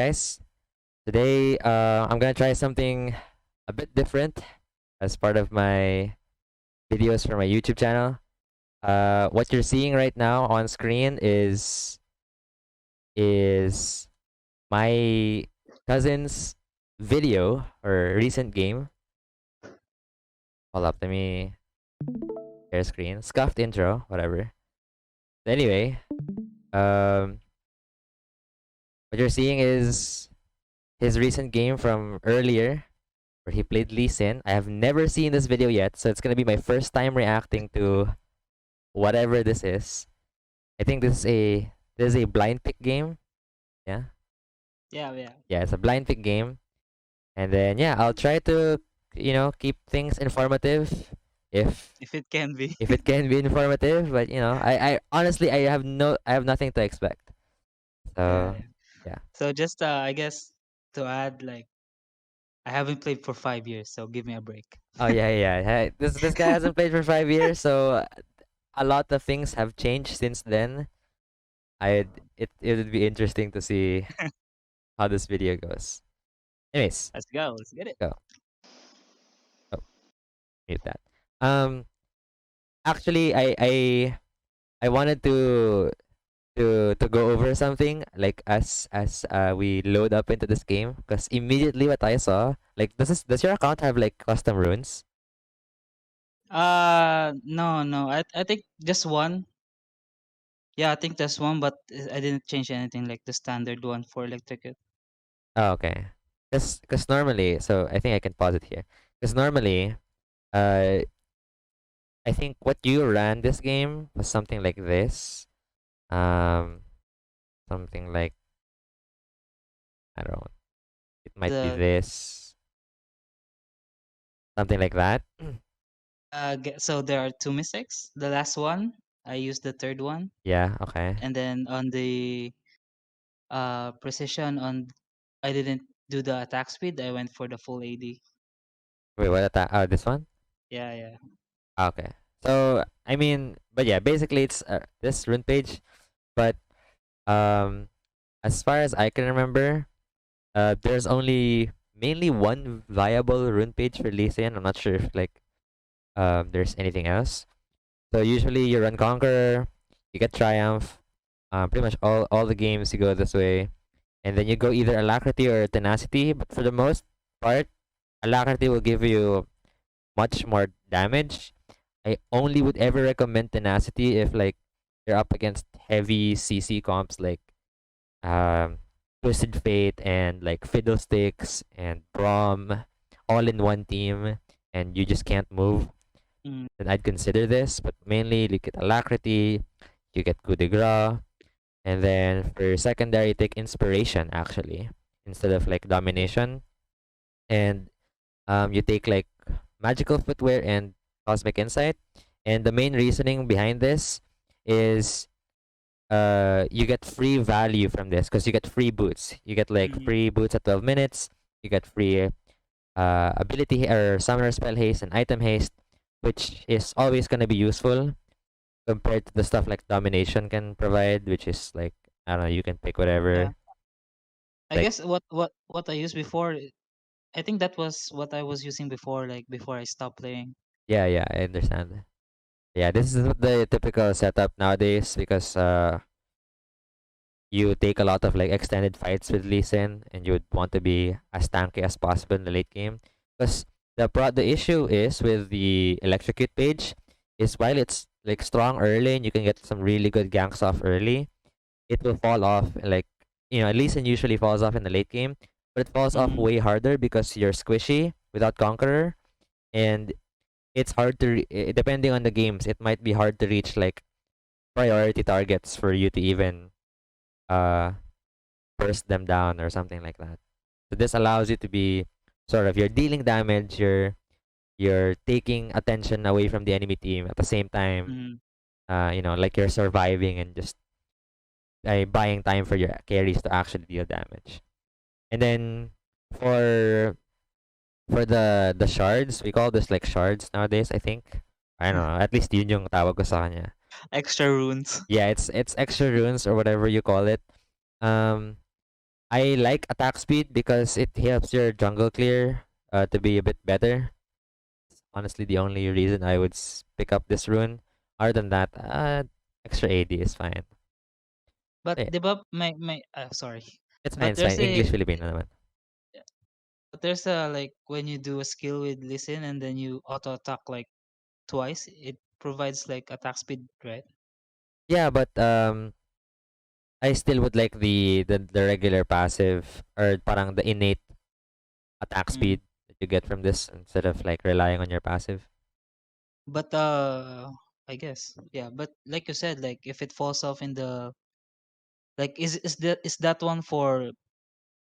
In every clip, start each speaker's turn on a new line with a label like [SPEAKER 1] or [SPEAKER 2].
[SPEAKER 1] guys. Today, I'm gonna try something a bit different as part of my videos for my YouTube channel. What you're seeing right now on screen is my cousin's video or recent game. Hold up, let me share screen. Scuffed intro, whatever. Anyway, um, what you're seeing is his recent game from earlier where he played Lee Sin. I have never seen this video yet, so it's gonna be my first time reacting to whatever this is. I think this is a blind pick game. Yeah,
[SPEAKER 2] Yeah, yeah.
[SPEAKER 1] yeah, it's a blind pick game, and then yeah, I'll try to keep things informative if
[SPEAKER 2] If it can be.
[SPEAKER 1] if it can be informative. But I honestly I have nothing to expect.
[SPEAKER 2] Yeah,
[SPEAKER 1] So
[SPEAKER 2] yeah.
[SPEAKER 1] yeah.
[SPEAKER 2] So just I guess to add, like, I haven't played for 5 years, so give me a break.
[SPEAKER 1] Oh yeah, yeah. Hey, this guy hasn't played for 5 years, so a lot of things have changed since then. It would be interesting to see how this video goes. Anyways,
[SPEAKER 2] Let's go. Let's get it.
[SPEAKER 1] go. Oh, mute that. Um, actually, I wanted to go over something like as we load up into this game because immediately what I saw like does your account have like custom runes?
[SPEAKER 2] No, no. I think just one. Yeah, I think that's one, but I didn't change anything, like the standard one for electric.
[SPEAKER 1] Oh, okay. Because normally, so I think I can pause it here. Because normally, uh, I think what you ran this game was something like this. Um, something like I don't know. It might be
[SPEAKER 2] The
[SPEAKER 1] this. Something like that.
[SPEAKER 2] so there are two mistakes. The last one, I used the third one,
[SPEAKER 1] Yeah. Okay.
[SPEAKER 2] and then on the precision on, I didn't do the attack speed. I went for the full AD.
[SPEAKER 1] Wait. What? Oh, this one.
[SPEAKER 2] Yeah, yeah.
[SPEAKER 1] Ah, okay. So I mean, but yeah, basically it's this rune page. But um, as far as I can remember, there's only mainly one viable rune page for Lee Sin. I'm not sure if like there's anything else. So usually you run Conqueror, you get Triumph. Pretty much all the games you go this way, and then you go either Alacrity or Tenacity. But for the most part, Alacrity will give you much more damage. I only would ever recommend Tenacity if like you're up against heavy CC comps like um Twisted Fate and like Fiddlesticks and Brom all in one team and you just can't move.
[SPEAKER 2] Mm,
[SPEAKER 1] Then I'd consider this, but mainly you get Alacrity, you get Coup de Grace, and then for secondary take Inspiration actually instead of like Domination, and you take like Magical Footwear and Cosmic Insight. And the main reasoning behind this is you get free value from this because you get free boots. You get like
[SPEAKER 2] mm,
[SPEAKER 1] free boots at 12 minutes. You get free ability or summoner spell haste and item haste, which is always gonna be useful compared to the stuff like domination can provide, which is like I don't know, you can pick
[SPEAKER 2] yeah.
[SPEAKER 1] whatever.
[SPEAKER 2] I
[SPEAKER 1] Like
[SPEAKER 2] guess what I used before, I think that was what I was using before, like before I stopped playing.
[SPEAKER 1] yeah, yeah, I understand. Yeah, this is the typical setup nowadays because you take a lot of like extended fights with Lee Sin and you would want to be as tanky as possible in the late game. Because the issue is with the electrocute page is while it's like strong early and you can get some really good ganks off early, it will fall off like Lee Sin usually falls off in the late game, but it falls off
[SPEAKER 2] Mm,
[SPEAKER 1] way harder because you're squishy without Conqueror and it's hard to depending on the games, it might be hard to reach like priority targets for you to even uh burst them down or something like that. So this allows you to be sort of you're dealing damage, you're taking attention away from the enemy team at the same time,
[SPEAKER 2] mm.
[SPEAKER 1] like you're surviving and just buying time for your carries to actually deal damage. And then for for the shards, we call this like shards nowadays, I think. I don't know, at least yun yung tawag ko sa kanya.
[SPEAKER 2] Extra runes.
[SPEAKER 1] Yeah, it's extra runes or whatever you call it. Um I like attack speed because it helps your jungle clear to be a bit better. Honestly, the only reason I would pick up this rune. Other than that, extra AD is fine.
[SPEAKER 2] But
[SPEAKER 1] Eh,
[SPEAKER 2] 'di ba may sorry.
[SPEAKER 1] it's fine,
[SPEAKER 2] But
[SPEAKER 1] it's fine.
[SPEAKER 2] there's
[SPEAKER 1] English
[SPEAKER 2] a
[SPEAKER 1] Filipino naman.
[SPEAKER 2] but there's a like when you do a skill with listen and then you auto attack like twice, it provides like attack speed, right?
[SPEAKER 1] Yeah, but I still would like the regular passive or parang the innate attack
[SPEAKER 2] Mm.
[SPEAKER 1] speed that you get from this instead of like relying on your passive.
[SPEAKER 2] But I guess yeah. But like you said, like if it falls off in the like is that one for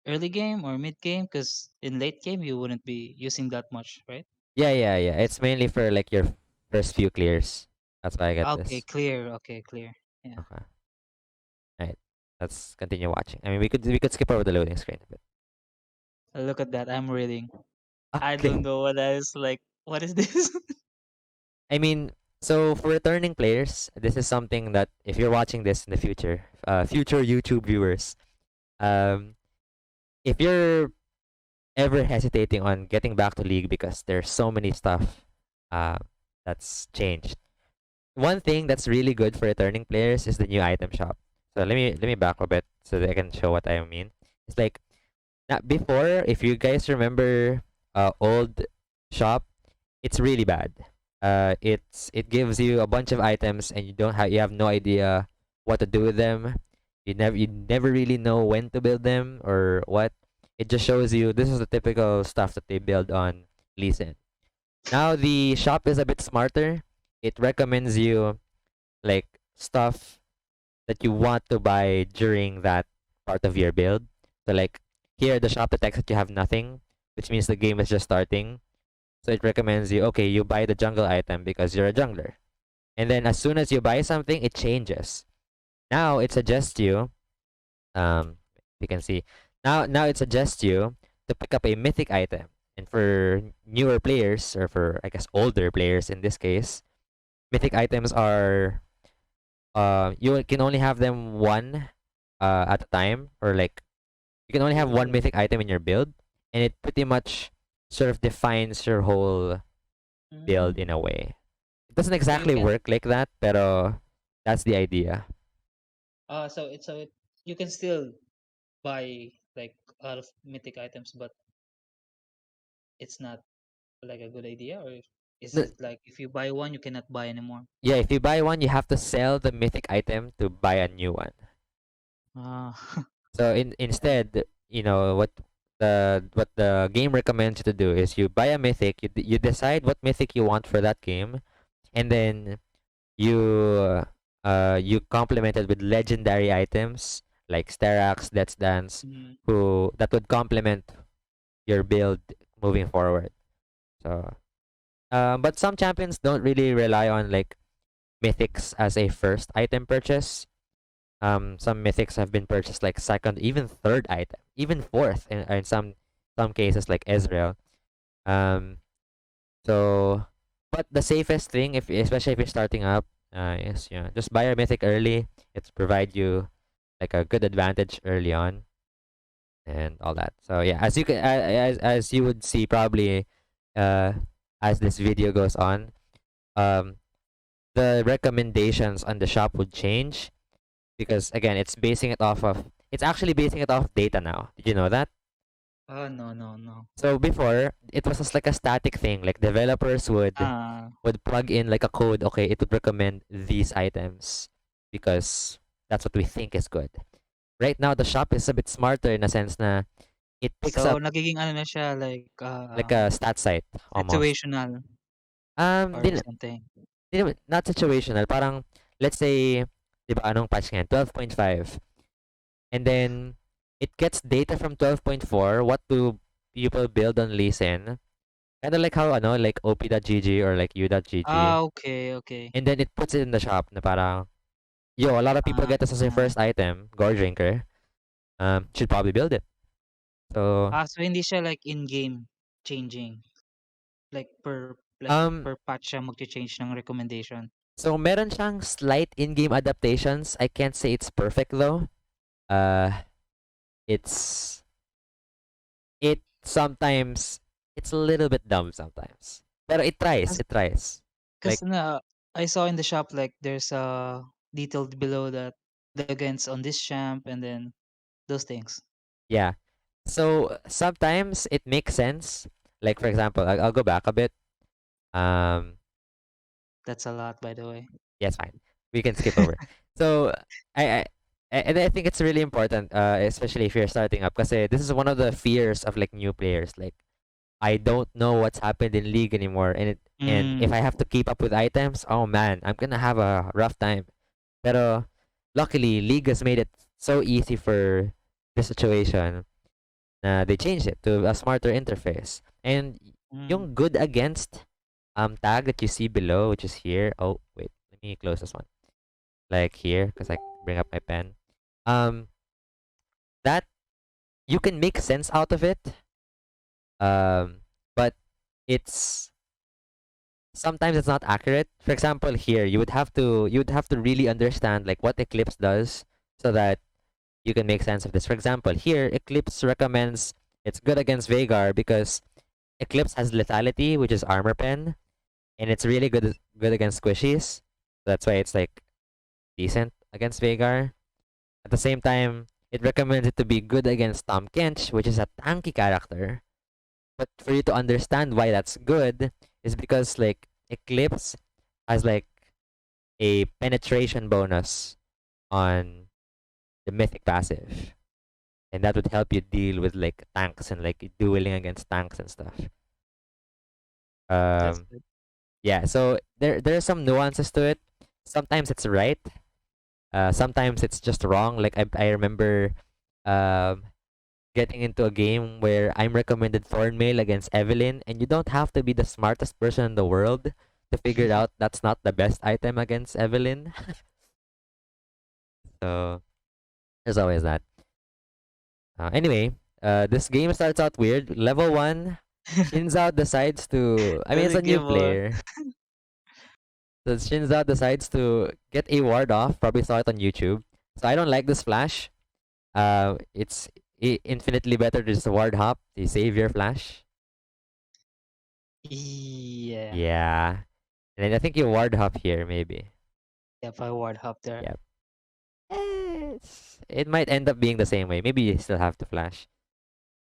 [SPEAKER 2] early game or mid game? Because in late game you wouldn't be using that much, right?
[SPEAKER 1] Yeah, yeah, yeah. It's mainly for like your first few clears. That's why I get
[SPEAKER 2] Okay,
[SPEAKER 1] this.
[SPEAKER 2] clear. Okay, clear. Yeah.
[SPEAKER 1] Okay. Right. Let's continue watching. I mean, we could skip over the loading screen a bit.
[SPEAKER 2] Look at that. I'm reading. I don't
[SPEAKER 1] Okay.
[SPEAKER 2] know what that is like. What is this?
[SPEAKER 1] I mean, so for returning players, this is something that if you're watching this in the future, future YouTube viewers, um, if you're ever hesitating on getting back to League because there's so many stuff, uh, that's changed. One thing that's really good for returning players is the new item shop. So let me back a bit so that I can show what I mean. It's like before, if you guys remember, old shop, it's really bad. It gives you a bunch of items and you have no idea what to do with them. You never really know when to build them or what. It just shows you this is the typical stuff that they build on Lee Sin. Now the shop is a bit smarter. It recommends you like stuff that you want to buy during that part of your build. So like here the shop detects that you have nothing, which means the game is just starting. So it recommends you, okay, you buy the jungle item because you're a jungler. And then as soon as you buy something, it changes. Now it suggests you, you can see, now it suggests you to pick up a mythic item. And for newer players, or for I guess older players in this case, mythic items are you can only have them one at a time, or like you can only have one
[SPEAKER 2] Ooh.
[SPEAKER 1] mythic item in your build, and it pretty much sort of defines your whole build in
[SPEAKER 2] Mm.
[SPEAKER 1] a way. It doesn't
[SPEAKER 2] So you
[SPEAKER 1] exactly
[SPEAKER 2] can
[SPEAKER 1] work like that, pero that's the idea.
[SPEAKER 2] so you can still buy like a lot of mythic items, but it's not like a good idea, or is
[SPEAKER 1] No,
[SPEAKER 2] it like if you buy one you cannot buy anymore?
[SPEAKER 1] yeah, if you buy one, you have to sell the mythic item to buy a new one.
[SPEAKER 2] Ah.
[SPEAKER 1] So instead, what the game recommends you to do is you buy a mythic, you decide what mythic you want for that game, and then you complement it with legendary items like Sterax, Death's Dance,
[SPEAKER 2] Mm.
[SPEAKER 1] who that would complement your build moving forward. So, but some champions don't really rely on like mythics as a first item purchase. Some mythics have been purchased like second, even third item, even fourth in some cases like Ezreal. Um, so, but the safest thing, if especially if you're starting up, is just buy a mythic early. It's provide you like a good advantage early on and all that. So yeah, as you would see probably, uh, as this video goes on, um, the recommendations on the shop would change because again, it's actually basing it off data now. Did you know that?
[SPEAKER 2] No, no, no.
[SPEAKER 1] So before, it was just like a static thing. Like developers
[SPEAKER 2] Ah,
[SPEAKER 1] would plug in like a code. Okay, it would recommend these items because that's what we think is good. Right now, the shop is a bit smarter in a sense na it picks
[SPEAKER 2] so
[SPEAKER 1] up
[SPEAKER 2] nagiging ano na siya like
[SPEAKER 1] like a stat site almost.
[SPEAKER 2] situational or
[SPEAKER 1] Din,
[SPEAKER 2] something.
[SPEAKER 1] not situational. Parang let's say, di ba anong patch ngayon? 12.5. And then it gets data from 12.4. What do people build on Listen? Kind of like how like op.gg or like u.gg.
[SPEAKER 2] Ah, okay, okay.
[SPEAKER 1] And then it puts it in the shop na parang, yo, a lot of people
[SPEAKER 2] Ah,
[SPEAKER 1] get this as their first item, Gore Drinker. Should probably build it. So,
[SPEAKER 2] so hindi siya like in-game changing. Like
[SPEAKER 1] um,
[SPEAKER 2] per patch siya magche-change ng recommendation.
[SPEAKER 1] so meron siyang slight in-game adaptations. I can't say it's perfect though. Uh, it's it sometimes it's a little bit dumb sometimes. But it tries,
[SPEAKER 2] Cause,
[SPEAKER 1] it tries. Like
[SPEAKER 2] 'cause I saw in the shop like there's detailed below that the against on this champ and then those things.
[SPEAKER 1] yeah. So sometimes it makes sense. Like for example, I'll go back a bit. Um
[SPEAKER 2] That's a lot, by the way.
[SPEAKER 1] yeah, it's fine. We can skip over. So I, I and I think it's really important, especially if you're starting up, because this is one of the fears of like new players. Like I don't know what's happened in League anymore, and if
[SPEAKER 2] Mm,
[SPEAKER 1] I have to keep up with items, oh man, I'm gonna have a rough time. Pero luckily, League has made it so easy for this situation. They changed it to a smarter interface, and
[SPEAKER 2] mm.
[SPEAKER 1] yung good against tag that you see below, which is here. Oh wait, let me close this one. Like here, because I bring up my pen. Um, that you can make sense out of it. But it's sometimes it's not accurate. For example, here you would have to really understand like what Eclipse does so that you can make sense of this. For example, here Eclipse recommends it's good against Vagar because Eclipse has lethality, which is armor pen, and it's really good against squishies. That's why it's like decent against Vagar. At the same time, it recommends it to be good against Tom Kench, which is a tanky character. But for you to understand why that's good is because like Eclipse has like a penetration bonus on the mythic passive. And that would help you deal with like tanks and like dueling against tanks and stuff.
[SPEAKER 2] That's
[SPEAKER 1] Um
[SPEAKER 2] good.
[SPEAKER 1] yeah, so there are some nuances to it. Sometimes it's right. Sometimes it's just wrong. Like I remember um getting into a game where I'm recommended Thornmail against Evelyn, and you don't have to be the smartest person in the world to figure out that's not the best item against Evelyn. So there's always that. Anyway, this game starts out weird. Level 1, Shinzao decides to. I mean, it's
[SPEAKER 2] Really
[SPEAKER 1] a new
[SPEAKER 2] give a
[SPEAKER 1] player. So Shinzao decides to get a ward off. Probably saw it on YouTube. So I don't like this flash. It's infinitely better to just ward hop. You save your flash.
[SPEAKER 2] yeah.
[SPEAKER 1] Yeah. And then I think you ward hop here, maybe.
[SPEAKER 2] Yep, I ward hop there.
[SPEAKER 1] Yep. It might end up being the same way. Maybe you still have to flash.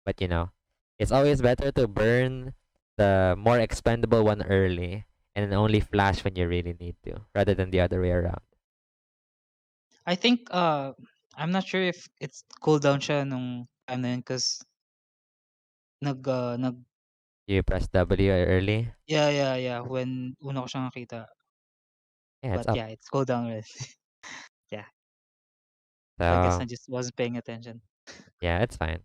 [SPEAKER 1] But it's always better to burn the more expendable one early and only flash when you really need to, rather than the other way around.
[SPEAKER 2] I think I'm not sure if it's cooldown siya nung time na yun 'cause nag
[SPEAKER 1] You press W early.
[SPEAKER 2] yeah, when una ko siya nakita.
[SPEAKER 1] Yeah, it's
[SPEAKER 2] But
[SPEAKER 1] up.
[SPEAKER 2] yeah, it's cooldown already. Yeah, so I guess I
[SPEAKER 1] So
[SPEAKER 2] just wasn't paying attention.
[SPEAKER 1] yeah, it's fine.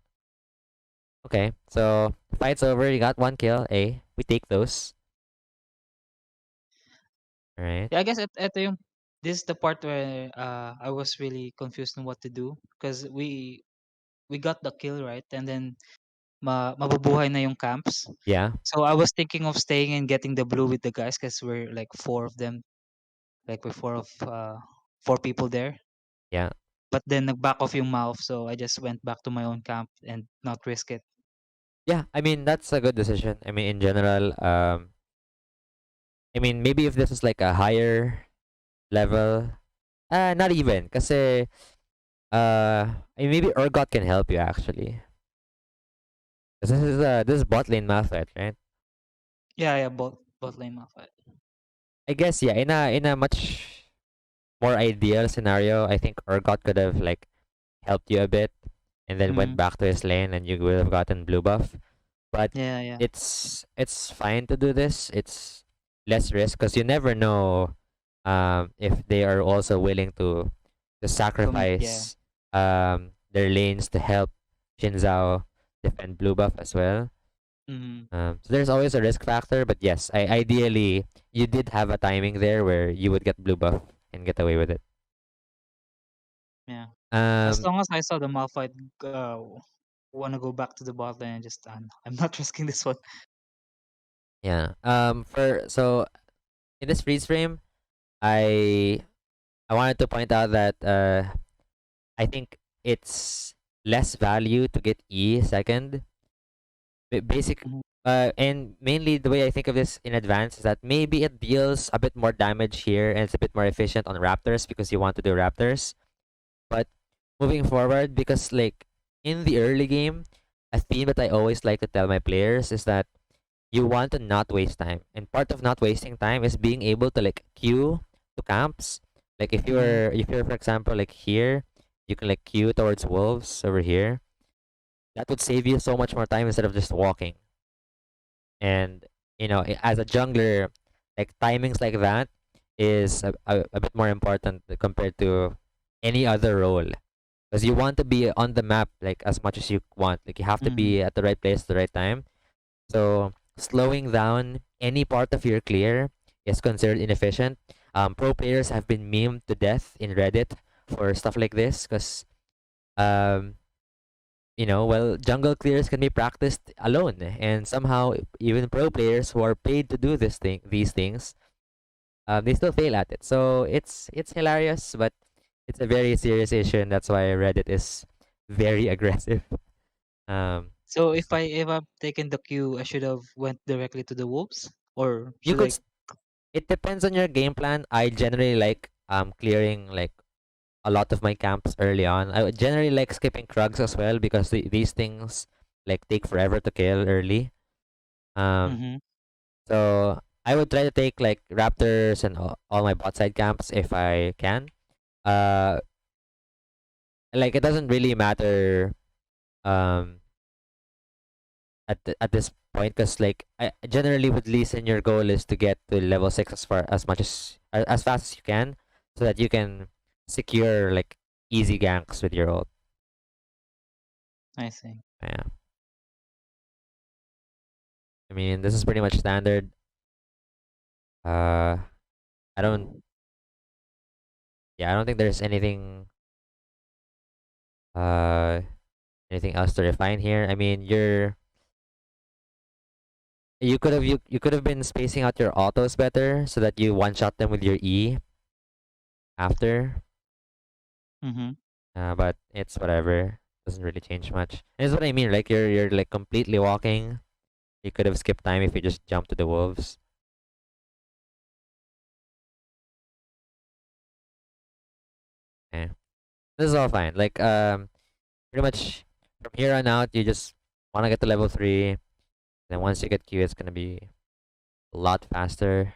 [SPEAKER 1] Okay, so fight's over. You got one kill. We take those. All right.
[SPEAKER 2] Yeah, I guess eto yung this is the part where I was really confused on what to do because we got the kill right and then mabubuhay na yung camps.
[SPEAKER 1] Yeah.
[SPEAKER 2] So I was thinking of staying and getting the blue with the guys because we're like four of them, like we're four people there.
[SPEAKER 1] Yeah.
[SPEAKER 2] But then nag-back off yung mouth, so I just went back to my own camp and not risk it.
[SPEAKER 1] Yeah. I mean, that's a good decision. I mean, in general, I mean, maybe if this is like a higher level, not even, kasi I mean, maybe Urgot can help you actually. 'Cause this is bot lane Malphite, right?
[SPEAKER 2] Yeah, both lane Malphite.
[SPEAKER 1] I guess yeah. In a much more ideal scenario, I think Urgot could have like helped you a bit, and then went
[SPEAKER 2] Mm,
[SPEAKER 1] back to his lane, and you would have gotten blue buff. But
[SPEAKER 2] yeah.
[SPEAKER 1] it's fine to do this. It's less risk because you never know if they are also willing to
[SPEAKER 2] Commit, yeah.
[SPEAKER 1] sacrifice their lanes to help Shinzao defend blue buff as well.
[SPEAKER 2] Mm,
[SPEAKER 1] So there's always a risk factor, but yes, ideally you did have a timing there where you would get blue buff and get away with it.
[SPEAKER 2] yeah. As
[SPEAKER 1] Um,
[SPEAKER 2] long as I saw the Malphite wanna go back to the bot lane, just I'm not risking this one.
[SPEAKER 1] yeah. For so in this freeze frame, I I wanted to point out that I think it's less value to get E second. Basic,
[SPEAKER 2] Mhm.
[SPEAKER 1] and mainly the way I think of this in advance is that maybe it deals a bit more damage here and it's a bit more efficient on Raptors because you want to do Raptors. But moving forward, because like in the early game, a theme that I always like to tell my players is that you want to not waste time. And part of not wasting time is being able to like queue to camps. Like
[SPEAKER 2] Mhm.
[SPEAKER 1] if you're for example like here, you can like queue towards wolves over here. That would save you so much more time instead of just walking. And as a jungler, like timings like that is a bit more important compared to any other role. Because you want to be on the map like as much as you want. Like you have to
[SPEAKER 2] Mhm.
[SPEAKER 1] be at the right place at the right time. So slowing down any part of your clear is considered inefficient. Pro players have been memed to death in Reddit for stuff like this because um, well, jungle clears can be practiced alone, and somehow even pro players who are paid to do these things, they still fail at it. So it's hilarious, but it's a very serious issue, and that's why Reddit is very aggressive. Um,
[SPEAKER 2] So if I'm taking the queue, I should have went directly to the wolves, or
[SPEAKER 1] you
[SPEAKER 2] should
[SPEAKER 1] could.
[SPEAKER 2] I?
[SPEAKER 1] It depends on your game plan. I generally like clearing like a lot of my camps early on. I would generally like skipping Krugs as well because these things like take forever to kill early. Um,
[SPEAKER 2] Mm-hmm.
[SPEAKER 1] so I would try to take like Raptors and all my bot side camps if I can. Uh, like it doesn't really matter um at this point because like I generally with Lee Sin your goal is to get to level 6 as much as fast as you can so that you can secure like easy ganks with your ult.
[SPEAKER 2] I see.
[SPEAKER 1] Yeah. I mean, this is pretty much standard. Uh, I don't. Yeah, I don't think there's uh anything else to refine here. I mean, you could have been spacing out your autos better so that you one shot them with your E after.
[SPEAKER 2] Mm-hmm.
[SPEAKER 1] But it's whatever. Doesn't really change much. And it's what I mean. Like you're like completely walking. You could have skipped time if you just jumped to the wolves. Yeah, this is all fine. Like pretty much from here on out, you just want to get to level 3. Then once you get Q, it's gonna be a lot faster.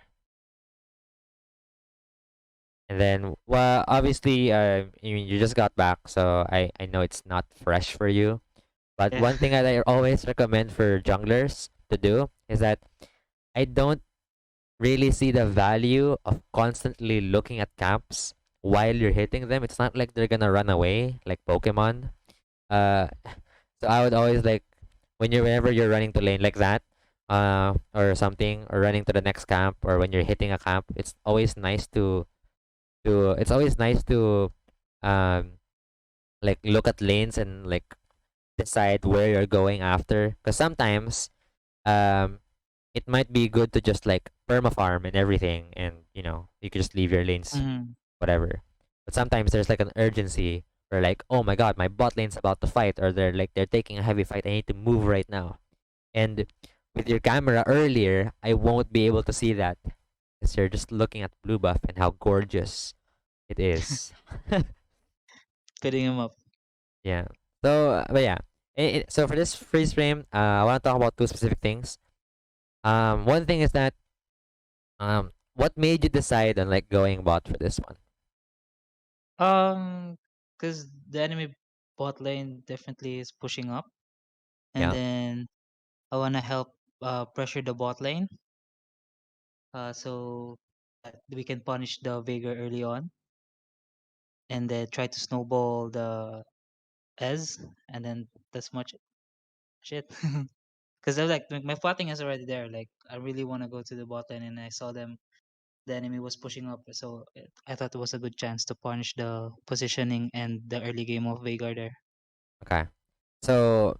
[SPEAKER 1] And then, well, obviously, I mean, you just got back, so I know it's not fresh for you. But
[SPEAKER 2] Yeah.
[SPEAKER 1] one thing that I always recommend for junglers to do is that I don't really see the value of constantly looking at camps while you're hitting them. It's not like they're gonna run away like Pokemon. Uh, so I would always like whenever you're running to lane like that, or something, or running to the next camp, or when you're hitting a camp, it's always nice to um like look at lanes and like decide where you're going after. Because sometimes um it might be good to just like perma farm and everything, and you could just leave your lanes
[SPEAKER 2] Mm-hmm.
[SPEAKER 1] whatever. But sometimes there's like an urgency where like, oh my god, my bot lane's about to fight, or they're taking a heavy fight. I need to move right now. And with your camera earlier, I won't be able to see that because you're just looking at blue buff and how gorgeous it is.
[SPEAKER 2] Fitting him up.
[SPEAKER 1] Yeah. So, but yeah. So for this freeze frame, I want to talk about two specific things. One thing is that what made you decide on like going bot for this one?
[SPEAKER 2] Um, because the enemy bot lane definitely is pushing up, and
[SPEAKER 1] Yeah.
[SPEAKER 2] then I wanna help pressure the bot lane, so that we can punish the Veigar early on, and then try to snowball the Ez, and then that's much shit. Because I like my plotting is already there. Like I really want to go to the bot lane, and I saw them. The enemy was pushing up, so I thought it was a good chance to punish the positioning and the early game of Veigar there.
[SPEAKER 1] Okay. So,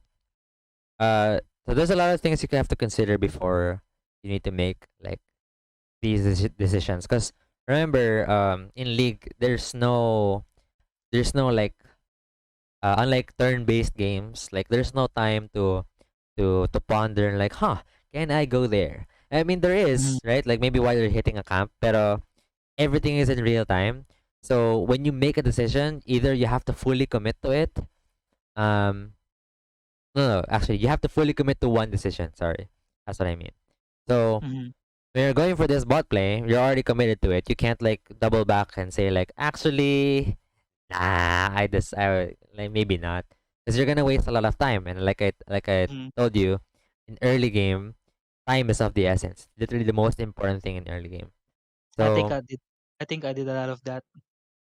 [SPEAKER 1] uh, so there's a lot of things you have to consider before you need to make like these decisions. Because remember, in league, there's no like Unlike turn-based games, like there's no time to ponder like, huh, can I go there? I mean, there
[SPEAKER 2] Mm-hmm.
[SPEAKER 1] is, right? Like maybe while you're hitting a camp, pero everything is in real time. So when you make a decision, either you have to fully commit to it. Um, no, actually, you have to fully commit to one decision. Sorry, that's what I mean. So
[SPEAKER 2] Mm-hmm.
[SPEAKER 1] when you're going for this bot play, you're already committed to it. You can't like double back and say like, actually, nah, I like maybe not, because you're gonna waste a lot of time. And like I
[SPEAKER 2] Mm-hmm.
[SPEAKER 1] told you, in early game, time is of the essence. Literally the most important thing in early game.
[SPEAKER 2] I think
[SPEAKER 1] So
[SPEAKER 2] I did. I think I did a lot of that.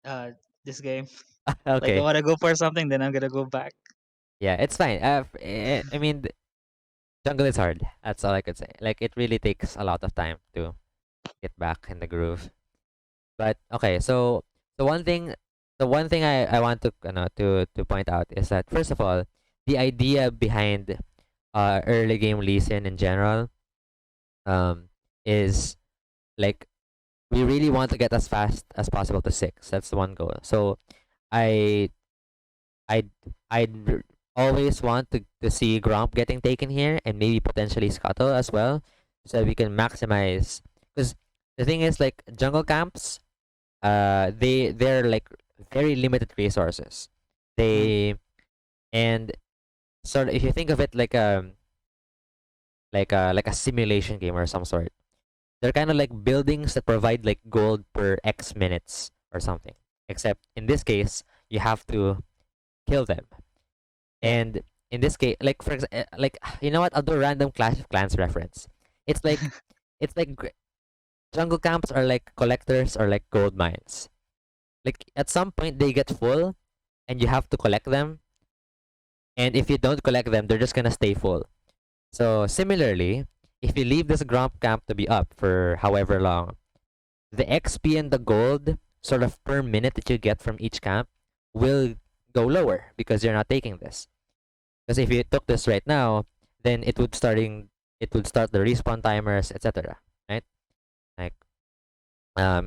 [SPEAKER 2] Uh, this game. Like I
[SPEAKER 1] okay,
[SPEAKER 2] wanna go for something, then I'm gonna go back.
[SPEAKER 1] yeah, it's fine. I mean, jungle is hard. That's all I could say. Like it really takes a lot of time to get back in the groove. But okay, so the one thing I want to to point out is that first of all, the idea behind early game Lee Sin in general um is like we really want to get as fast as possible to six. That's the one goal. So I I I'd always want to see Gromp getting taken here and maybe potentially Scuttle as well, so we can maximize. Because the thing is, like jungle camps, they're like very limited resources.
[SPEAKER 2] Mm-hmm.
[SPEAKER 1] They and sort of if you think of it like like a simulation game or some sort, they're kind of like buildings that provide like gold per X minutes or something. Except in this case, you have to kill them.
[SPEAKER 2] Yeah.
[SPEAKER 1] And in this case, like for example, like you know what? I'll do a random Clash of Clans reference. It's like it's like jungle camps are like collectors or like gold mines. Like at some point they get full, and you have to collect them. And if you don't collect them, they're just gonna stay full. So similarly, if you leave this Gromp camp to be up for however long, the XP and the gold sort of per minute that you get from each camp will go lower because you're not taking this. Because if you took this right now, then it would start the respawn timers, etc. Right? Like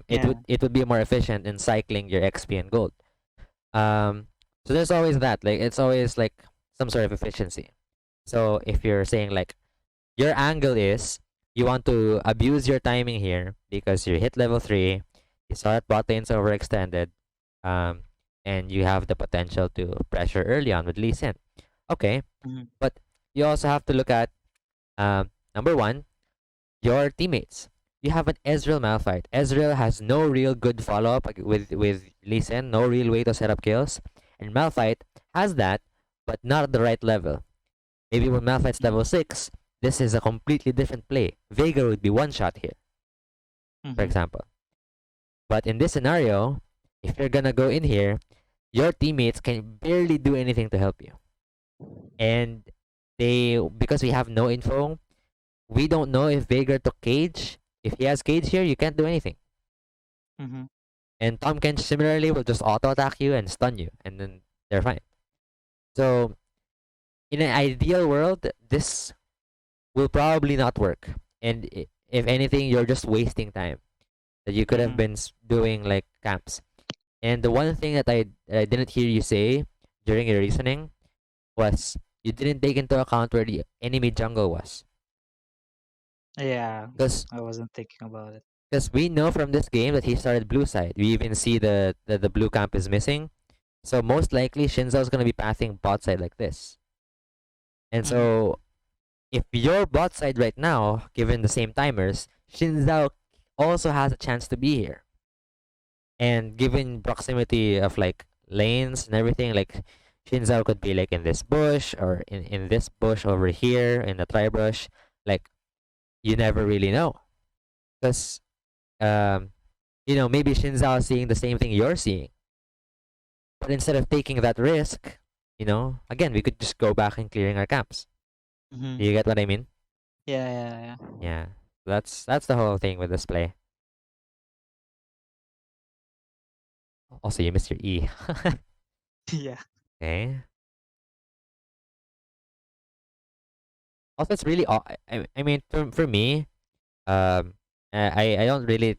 [SPEAKER 1] it
[SPEAKER 2] Yeah.
[SPEAKER 1] would be more efficient in cycling your XP and gold. So there's always that. Like it's always like some sort of efficiency. So if you're saying like your angle is you want to abuse your timing here because you hit level 3, you saw that bot lane's overextended, um, and you have the potential to pressure early on with Lee Sin. Okay,
[SPEAKER 2] Mm-hmm.
[SPEAKER 1] but you also have to look at number one, your teammates. You have an Ezreal Malphite. Ezreal has no real good follow up with Lee Sin, no real way to set up kills, and Malphite has that, but not at the right level. Maybe when Malphite's level 6, this is a completely different play. Veigar would be one shot here, for
[SPEAKER 2] Mm-hmm.
[SPEAKER 1] example. But in this scenario, if you're gonna go in here, your teammates can barely do anything to help you. And because we have no info, we don't know if Veigar took Cage. If he has Cage here, you can't do anything.
[SPEAKER 2] Mm-hmm.
[SPEAKER 1] And Tom Kench similarly will just auto attack you and stun you, and then they're fine. So in an ideal world, this will probably not work. And if anything, you're just wasting time that you could have
[SPEAKER 2] Mm-hmm.
[SPEAKER 1] been doing like camps. And the one thing that I didn't hear you say during your reasoning was you didn't take into account where the enemy jungle was.
[SPEAKER 2] Yeah.
[SPEAKER 1] Because
[SPEAKER 2] I wasn't thinking about it.
[SPEAKER 1] we know from this game that he started blue side. We even see the blue camp is missing. So most likely Shinzo's gonna be pathing bot side like this. And
[SPEAKER 2] Mm-hmm.
[SPEAKER 1] so if you're bot side right now, given the same timers, Shinzo also has a chance to be here. And given proximity of like lanes and everything, like Shinzo could be like in this bush or in this bush over here in the tri brush. Like you never really know. Because maybe Shinzo is seeing the same thing you're seeing. But instead of taking that risk, again, we could just go back and clearing our camps.
[SPEAKER 2] Mm-hmm.
[SPEAKER 1] Do you get what I mean?
[SPEAKER 2] Yeah. Yeah. Yeah.
[SPEAKER 1] Yeah. That's the whole thing with this play. Also, you missed your E.
[SPEAKER 2] Yeah.
[SPEAKER 1] Okay. Also, it's really. I mean, for me, um, I don't really.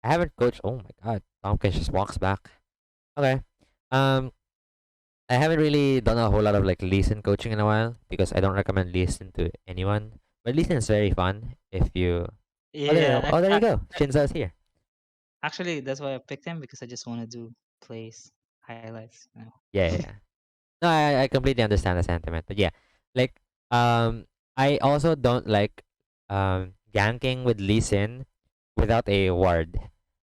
[SPEAKER 1] I haven't coached. Oh my God, Tompkins just walks back. Okay. Um, I haven't really done a whole lot of like Lee Sin coaching in a while because I don't recommend Lee Sin to anyone. But Lee Sin is very fun if you.
[SPEAKER 2] Yeah,
[SPEAKER 1] Oh, there you go. Shinza's here.
[SPEAKER 2] actually, that's why I picked him because I just want to do plays, highlights. You know.
[SPEAKER 1] Yeah, yeah, yeah. No, I completely understand the sentiment. But yeah, like I also don't like ganking with Lee Sin without a ward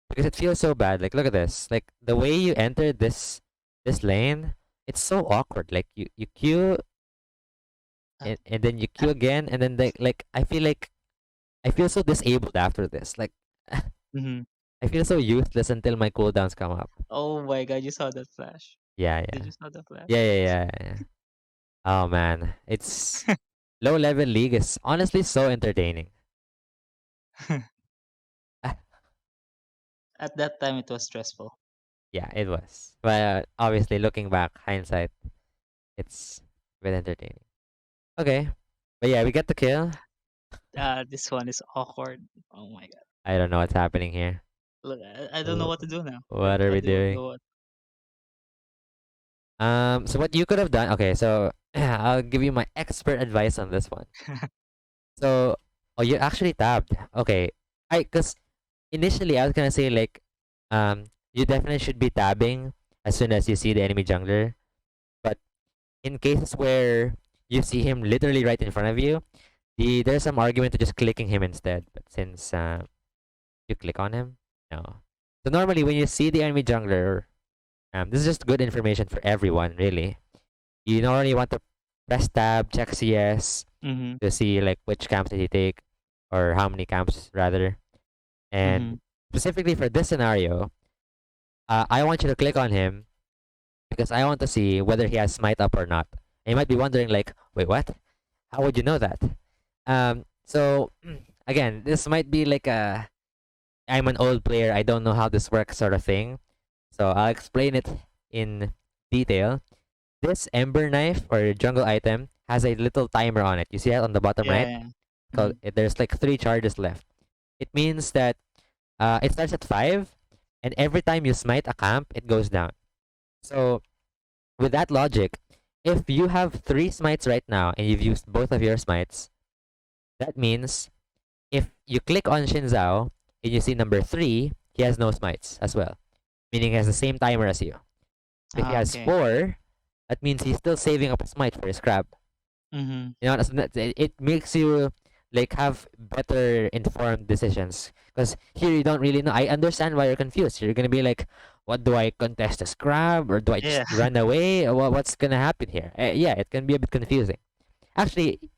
[SPEAKER 1] because it feels so bad. Like look at this. Like the way you enter this lane, it's so awkward. Like you queue
[SPEAKER 2] Uh,
[SPEAKER 1] and then you
[SPEAKER 2] uh,
[SPEAKER 1] queue again and then like I feel like I feel so disabled after this. Like
[SPEAKER 2] mhm.
[SPEAKER 1] I feel so useless until my cooldowns come up.
[SPEAKER 2] Oh my god, you saw that flash.
[SPEAKER 1] Yeah,
[SPEAKER 2] Did
[SPEAKER 1] yeah.
[SPEAKER 2] you saw the flash?
[SPEAKER 1] Yeah, yeah, yeah, yeah. Oh man. It's low level league is honestly so entertaining.
[SPEAKER 2] At that time, it was stressful.
[SPEAKER 1] Yeah, it was. But obviously looking back, hindsight, it's a bit entertaining. Okay. But yeah, we get the kill.
[SPEAKER 2] This one is awkward. Oh my god.
[SPEAKER 1] I don't know what's happening here.
[SPEAKER 2] Look, I don't know
[SPEAKER 1] Wh-
[SPEAKER 2] what to do now.
[SPEAKER 1] What are
[SPEAKER 2] I
[SPEAKER 1] we
[SPEAKER 2] do
[SPEAKER 1] doing?
[SPEAKER 2] go what?
[SPEAKER 1] So what you could have done, okay, so I'll give you my expert advice on this one. So, oh, you actually tabbed. Okay. Cause initially I was gonna say like, you definitely should be tabbing as soon as you see the enemy jungler. But in cases where you see him literally right in front of you, there's some argument to just clicking him instead. But since you click on him, no. So normally when you see the enemy jungler, this is just good information for everyone, really. You normally want to press tab, check CS
[SPEAKER 2] Mm-hmm.
[SPEAKER 1] to see like which camps did he take, or how many camps rather.
[SPEAKER 2] Mm-hmm.
[SPEAKER 1] And specifically for this scenario, I want you to click on him because I want to see whether he has smite up or not. And you might be wondering like, wait, what? How would you know that? So again, this might be like a I'm an old player, I don't know how this works sort of thing. So I'll explain it in detail. This ember knife or jungle item has a little timer on it. You see that on the bottom
[SPEAKER 2] Yeah,
[SPEAKER 1] right?
[SPEAKER 2] yeah.
[SPEAKER 1] Called
[SPEAKER 2] Mm-hmm.
[SPEAKER 1] there's like 3 charges left. It means that it starts at 5, and every time you smite a camp, it goes down. So with that logic, if you have 3 smites right now and you've used both of your smites, that means if you click on Shinzao and you see number 3, he has no smites as well, meaning he has the same timer as you. If he
[SPEAKER 2] Ah,
[SPEAKER 1] has
[SPEAKER 2] okay.
[SPEAKER 1] 4, that means he's still saving up a smite for his crab.
[SPEAKER 2] Mm-hmm.
[SPEAKER 1] You know, it makes you like have better informed decisions because here you don't really know. I understand why you're confused. You're gonna be like, what do I contest a scrub or do I just
[SPEAKER 2] Yeah.
[SPEAKER 1] run away? Or what's gonna happen here? Yeah, it can be a bit confusing. Actually,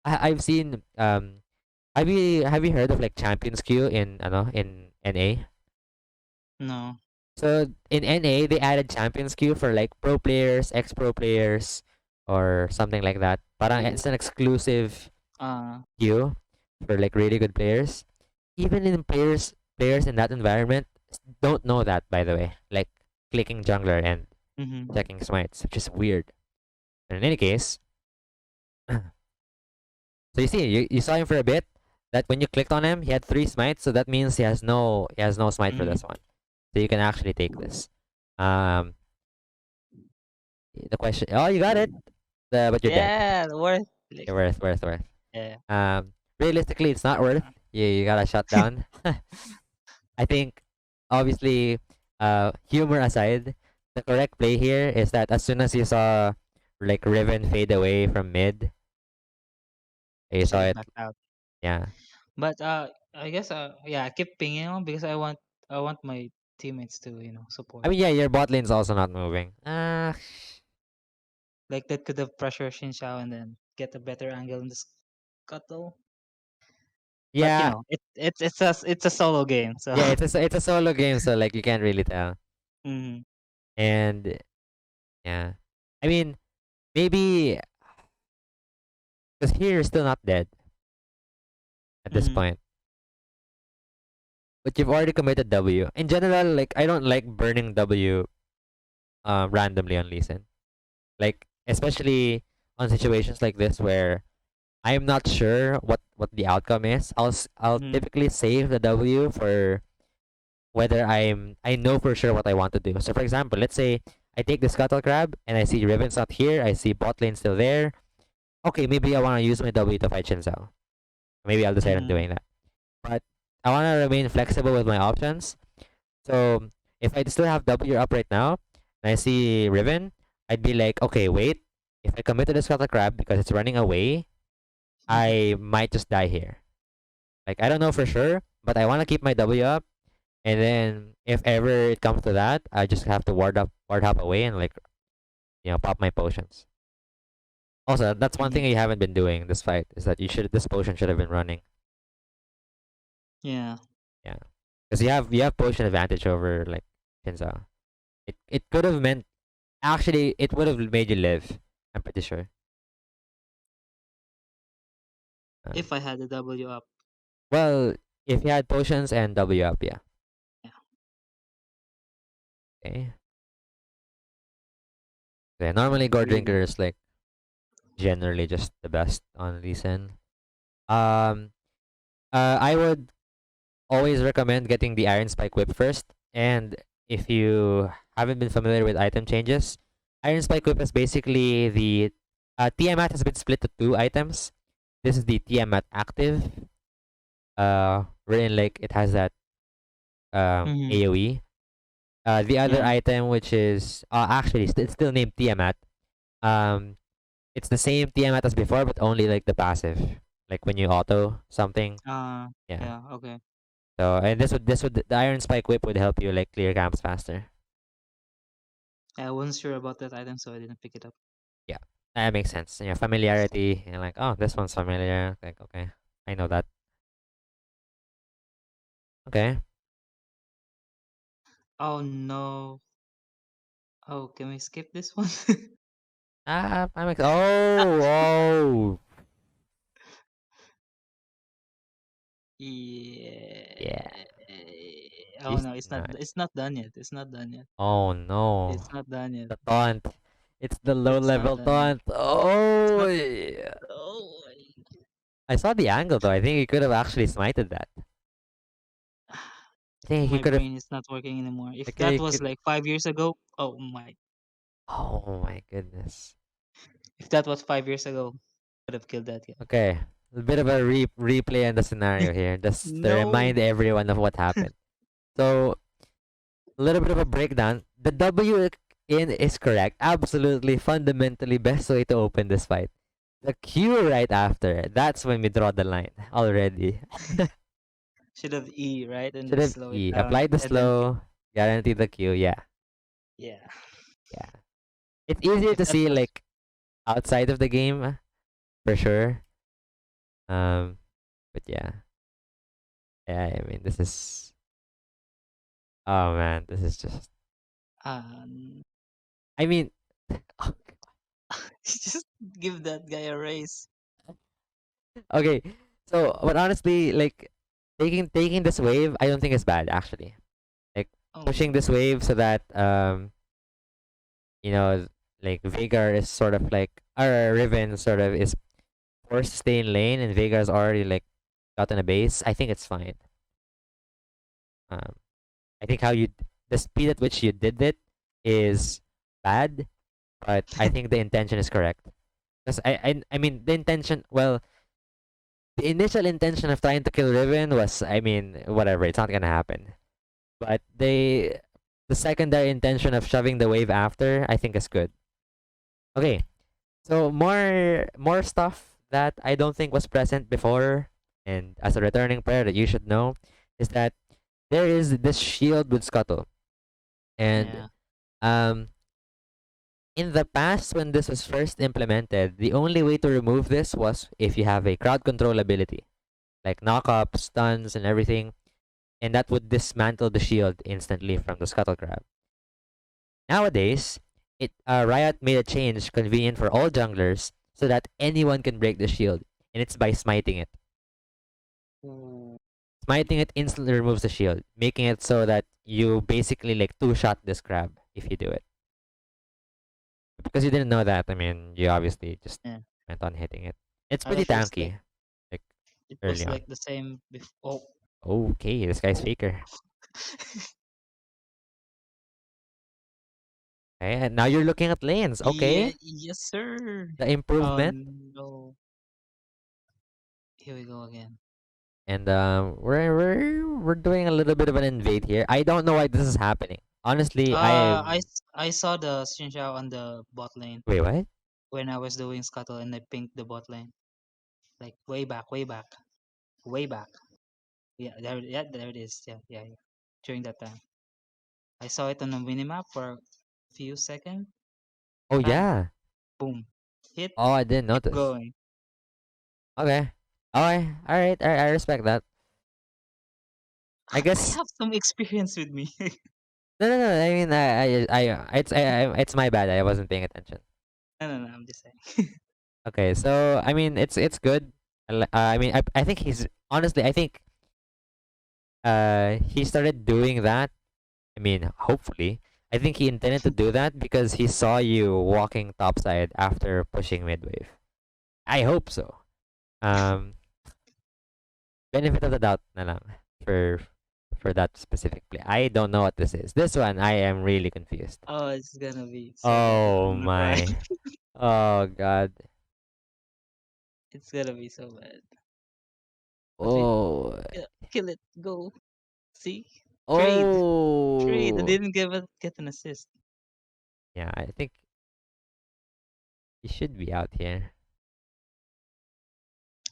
[SPEAKER 1] I've seen have you heard of like champions queue in in NA?
[SPEAKER 2] No.
[SPEAKER 1] So in NA they added champions queue for like pro players, ex pro players, or something like that. Parang it's an exclusive
[SPEAKER 2] Uh.
[SPEAKER 1] queue for like really good players. Even in players in that environment don't know that, by the way. Like clicking jungler and
[SPEAKER 2] Mm-hmm.
[SPEAKER 1] checking smites, which is weird. And in any case, so you see, you saw him for a bit. That when you clicked on him, he had 3 smites, so that means he has no smite for
[SPEAKER 2] Mm-hmm.
[SPEAKER 1] this one. So you can actually take this. Um, the question. Oh, you got it. But you're dead.
[SPEAKER 2] Yeah, worth. Like,
[SPEAKER 1] You're worth.
[SPEAKER 2] yeah.
[SPEAKER 1] Realistically, it's not worth. You gotta shut down. I think, obviously, humor aside, the correct play here is that as soon as you saw like Riven fade away from mid, you
[SPEAKER 2] Should
[SPEAKER 1] saw
[SPEAKER 2] have
[SPEAKER 1] it.
[SPEAKER 2] backed out.
[SPEAKER 1] Yeah.
[SPEAKER 2] But I guess yeah, I keep pinging him because I want my teammates to
[SPEAKER 1] I
[SPEAKER 2] support.
[SPEAKER 1] mean, yeah, your bot lane's also not moving.
[SPEAKER 2] Like that could have pressure Xin Shao and then get a better angle in the scuttle. But
[SPEAKER 1] Yeah,
[SPEAKER 2] it's a solo game, so
[SPEAKER 1] yeah. It's a solo game, so like you can't really tell.
[SPEAKER 2] mhm,
[SPEAKER 1] And yeah, I mean, maybe because here you're still not dead at this
[SPEAKER 2] mhm,
[SPEAKER 1] point, but you've already committed W. In general, like I don't like burning W randomly on Lee Sin. Like especially on situations like this where I'm not sure what the outcome is. I'll
[SPEAKER 2] mhm,
[SPEAKER 1] typically save the W for whether I know for sure what I want to do. So for example, let's say I take the scuttle crab and I see Riven's not here. I see bot lane still there. Okay, maybe I want to use my W to fight Shinzao. Maybe I'll decide on
[SPEAKER 2] Mm.
[SPEAKER 1] doing that. But I want to remain flexible with my options. So if I still have W up right now and I see Riven, I'd be like, okay, wait. If I commit to the scuttle crab because it's running away, I might just die here. Like I don't know for sure, but I want to keep my W up. And then if ever it comes to that, I just have to ward hop away and like pop my potions. Also, that's one thing
[SPEAKER 2] Mhm.
[SPEAKER 1] you haven't been doing this fight is that this potion should have been running.
[SPEAKER 2] Yeah.
[SPEAKER 1] Yeah, because you have potion advantage over like Shinza. It could have meant actually it would have made you live. I'm pretty sure. Um,
[SPEAKER 2] If I had the W up.
[SPEAKER 1] well, if you had potions and W up, yeah.
[SPEAKER 2] Yeah.
[SPEAKER 1] Okay. Yeah, normally Gore
[SPEAKER 2] Really.
[SPEAKER 1] Drinker is like generally just the best on Lee Sin. Um, I would always recommend getting the Iron Spike Whip first. And if you haven't been familiar with item changes, Iron Spike Whip is basically the Tiamat has been split to two items. This is the Tiamat active, wherein like it has that
[SPEAKER 2] Mhm.
[SPEAKER 1] AoE. The other
[SPEAKER 2] Yeah.
[SPEAKER 1] item, which is actually it's still named Tiamat. Um, it's the same Tiamat as before, but only like the passive, like when you auto something. Yeah.
[SPEAKER 2] Yeah. Okay.
[SPEAKER 1] So and this would the Iron Spike Whip would help you like clear camps faster.
[SPEAKER 2] I wasn't sure about that item, so I didn't pick it up.
[SPEAKER 1] Yeah, that makes sense. Yeah, familiarity. You're like, oh, this one's familiar. Like, okay, I know that. Okay.
[SPEAKER 2] Oh no. Oh, can we skip this one?
[SPEAKER 1] Oh. Yeah.
[SPEAKER 2] Yeah. Oh
[SPEAKER 1] She's
[SPEAKER 2] no, it's not.
[SPEAKER 1] not.
[SPEAKER 2] It's not done yet. It's not done yet.
[SPEAKER 1] Oh no.
[SPEAKER 2] It's not done yet.
[SPEAKER 1] The taunt. It's the low
[SPEAKER 2] It's not
[SPEAKER 1] level
[SPEAKER 2] done yet.
[SPEAKER 1] taunt.
[SPEAKER 2] It's
[SPEAKER 1] Oh
[SPEAKER 2] not.
[SPEAKER 1] yeah.
[SPEAKER 2] Oh.
[SPEAKER 1] I saw the angle though. I think he could have actually smited that. I think he
[SPEAKER 2] My
[SPEAKER 1] could have.
[SPEAKER 2] brain is not working anymore. If
[SPEAKER 1] Like
[SPEAKER 2] that
[SPEAKER 1] he
[SPEAKER 2] was
[SPEAKER 1] could.
[SPEAKER 2] like 5 years ago, oh my.
[SPEAKER 1] Oh my goodness.
[SPEAKER 2] If that was 5 years ago, could have killed that guy.
[SPEAKER 1] Okay. A bit of a replay on the scenario here, just to
[SPEAKER 2] No.
[SPEAKER 1] remind everyone of what happened. So a little bit of a breakdown. The W in is correct. Absolutely, fundamentally best way to open this fight. The Q right after, that's when we draw the line already.
[SPEAKER 2] Should have E, right? And
[SPEAKER 1] Should
[SPEAKER 2] then
[SPEAKER 1] have
[SPEAKER 2] slow it
[SPEAKER 1] E.
[SPEAKER 2] down.
[SPEAKER 1] Apply the
[SPEAKER 2] And then Q.
[SPEAKER 1] slow, guarantee the Q. Yeah,
[SPEAKER 2] Yeah.
[SPEAKER 1] yeah. It's easier
[SPEAKER 2] If
[SPEAKER 1] to
[SPEAKER 2] that
[SPEAKER 1] see
[SPEAKER 2] was.
[SPEAKER 1] like outside of the game for sure. Um, but yeah. I mean, this is. Oh man, this is just.
[SPEAKER 2] Um,
[SPEAKER 1] I mean,
[SPEAKER 2] just give that guy a raise.
[SPEAKER 1] okay. So, but honestly, like taking this wave, I don't think it's bad actually. Like pushing
[SPEAKER 2] Oh.
[SPEAKER 1] this wave so that you know, like Veigar is sort of like or Riven sort of is forced to stay in lane, and Veigar's already like gotten a base. I think it's fine. Um, I think the speed at which you did it is bad, but I think the intention is correct. Because I mean the intention. Well, the initial intention of trying to kill Riven was, I mean, whatever. It's not gonna happen. But the secondary intention of shoving the wave after, I think is good. Okay, so more stuff that I don't think was present before, and as a returning player that you should know, is that there is this shield with Scuttle, and
[SPEAKER 2] Yeah.
[SPEAKER 1] um, in the past when this was first implemented, the only way to remove this was if you have a crowd control ability, like knock up, stuns, and everything, and that would dismantle the shield instantly from the Scuttle Crab. Nowadays, Riot made a change convenient for all junglers so that anyone can break the shield, and it's by smiting it.
[SPEAKER 2] Ooh.
[SPEAKER 1] Smiting it instantly removes the shield, making it so that you basically like two-shot this crab if you do it. Because you didn't know that, I mean, you obviously just
[SPEAKER 2] Yeah.
[SPEAKER 1] went on hitting it. It's
[SPEAKER 2] I
[SPEAKER 1] pretty
[SPEAKER 2] thought
[SPEAKER 1] tanky, like
[SPEAKER 2] it
[SPEAKER 1] early
[SPEAKER 2] was
[SPEAKER 1] on.
[SPEAKER 2] like the same before.
[SPEAKER 1] Okay, this guy's
[SPEAKER 2] Oh.
[SPEAKER 1] faker. Okay, and now you're looking at lanes.
[SPEAKER 2] Yeah,
[SPEAKER 1] Okay,
[SPEAKER 2] yes, sir.
[SPEAKER 1] the
[SPEAKER 2] Oh
[SPEAKER 1] improvement.
[SPEAKER 2] no. Here we go again.
[SPEAKER 1] And we're doing a little bit of an invade here. I don't know why this is happening. Honestly,
[SPEAKER 2] I saw the Xinjiao on the bot lane
[SPEAKER 1] wait, what?
[SPEAKER 2] when I was doing scuttle and I pinged the bot lane. Like way back, way back, way back. Yeah, there it is. Yeah. During that time. I saw it on the minimap for a few seconds.
[SPEAKER 1] Oh
[SPEAKER 2] Bang,
[SPEAKER 1] yeah.
[SPEAKER 2] boom. Hit,
[SPEAKER 1] Oh, I didn't
[SPEAKER 2] keep
[SPEAKER 1] notice.
[SPEAKER 2] going.
[SPEAKER 1] Okay. Okay. All right. I respect that. I
[SPEAKER 2] I
[SPEAKER 1] guess
[SPEAKER 2] have some experience with me.
[SPEAKER 1] no, no, no. I mean, it's my bad. I wasn't paying attention.
[SPEAKER 2] No, I'm just saying.
[SPEAKER 1] Okay, so I mean, it's good. I mean, I think he's honestly, I think he started doing that. I mean, hopefully, I think he intended to do that because he saw you walking topside after pushing midwave. I hope so. Um, benefit of the doubt na lang for for that specific play. I don't know what this is. This one, I am really confused.
[SPEAKER 2] Oh, it's gonna be so bad.
[SPEAKER 1] Oh
[SPEAKER 2] I'm gonna cry.
[SPEAKER 1] my. Oh god.
[SPEAKER 2] It's gonna be so bad. But we
[SPEAKER 1] Oh.
[SPEAKER 2] kill it. Go. See? Trade. Trade. I
[SPEAKER 1] Oh.
[SPEAKER 2] didn't get an assist.
[SPEAKER 1] Yeah, I think he should be out here.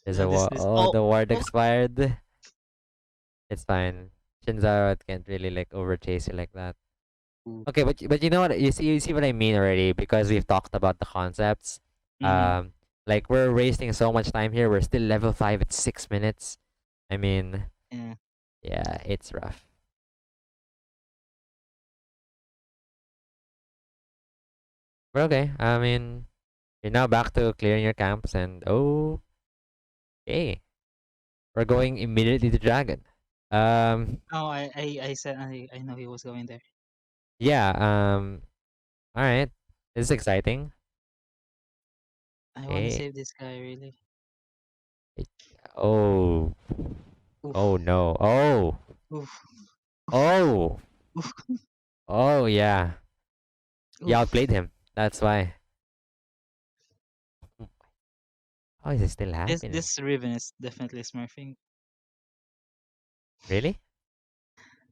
[SPEAKER 1] There's a
[SPEAKER 2] This.
[SPEAKER 1] oh,
[SPEAKER 2] Oh,
[SPEAKER 1] the ward
[SPEAKER 2] oh.
[SPEAKER 1] expired. It's fine. Shinzaro can't really like overchase you like that. Okay, but you know what? You see what I mean already because we've talked about the concepts.
[SPEAKER 2] Mm-hmm.
[SPEAKER 1] Like we're wasting so much time here. We're still level 5 at 6 minutes. I mean,
[SPEAKER 2] Yeah.
[SPEAKER 1] yeah, it's rough. But okay. I mean, you're now back to clearing your camps and okay, we're going immediately to dragon. Um,
[SPEAKER 2] Oh, I said I know he was going there.
[SPEAKER 1] yeah. All right. This is exciting.
[SPEAKER 2] I want to
[SPEAKER 1] Okay.
[SPEAKER 2] save this guy really.
[SPEAKER 1] It- Oh. Oh
[SPEAKER 2] Oof.
[SPEAKER 1] no. Oh.
[SPEAKER 2] Oof.
[SPEAKER 1] Oh.
[SPEAKER 2] Oof.
[SPEAKER 1] Oh yeah. You outplayed
[SPEAKER 2] Oof.
[SPEAKER 1] him. That's why. How is it still happening?
[SPEAKER 2] This Riven is definitely smurfing.
[SPEAKER 1] Really?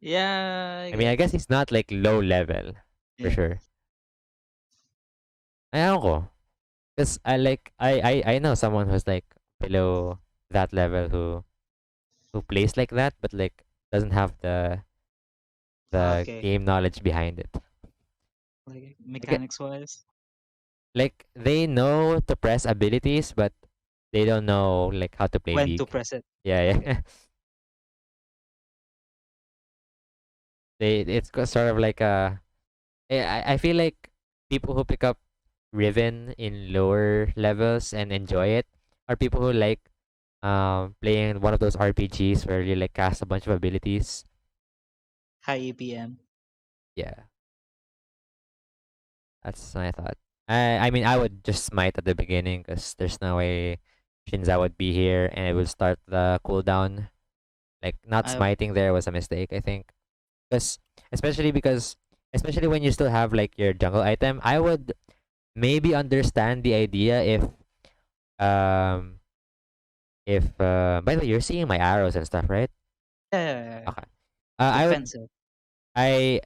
[SPEAKER 2] Yeah, I
[SPEAKER 1] I mean, I guess
[SPEAKER 2] guess.
[SPEAKER 1] he's not like low level for
[SPEAKER 2] Yeah.
[SPEAKER 1] sure. Ayaw ko. Because I know someone who's like below that level who plays like that, but like doesn't have the
[SPEAKER 2] Okay.
[SPEAKER 1] game knowledge behind it.
[SPEAKER 2] Like
[SPEAKER 1] Like,
[SPEAKER 2] mechanics wise.
[SPEAKER 1] like they know to press abilities, but they don't know like how to play
[SPEAKER 2] When to
[SPEAKER 1] League.
[SPEAKER 2] press it.
[SPEAKER 1] Yeah,
[SPEAKER 2] Okay.
[SPEAKER 1] yeah. Sort of like I feel like people who pick up Riven in lower levels and enjoy it are people who like playing one of those RPGs where you like cast a bunch of abilities.
[SPEAKER 2] High APM.
[SPEAKER 1] Yeah, that's my thought. I mean I would just smite at the beginning because there's no way Shinza would be here and it would start the cooldown. Like not
[SPEAKER 2] I
[SPEAKER 1] smiting there was a mistake, I think. Because especially when you still have like your jungle item, I would maybe understand the idea um if by the way you're seeing my arrows and stuff, right?
[SPEAKER 2] yeah.
[SPEAKER 1] Okay. I would
[SPEAKER 2] Defensive.
[SPEAKER 1] I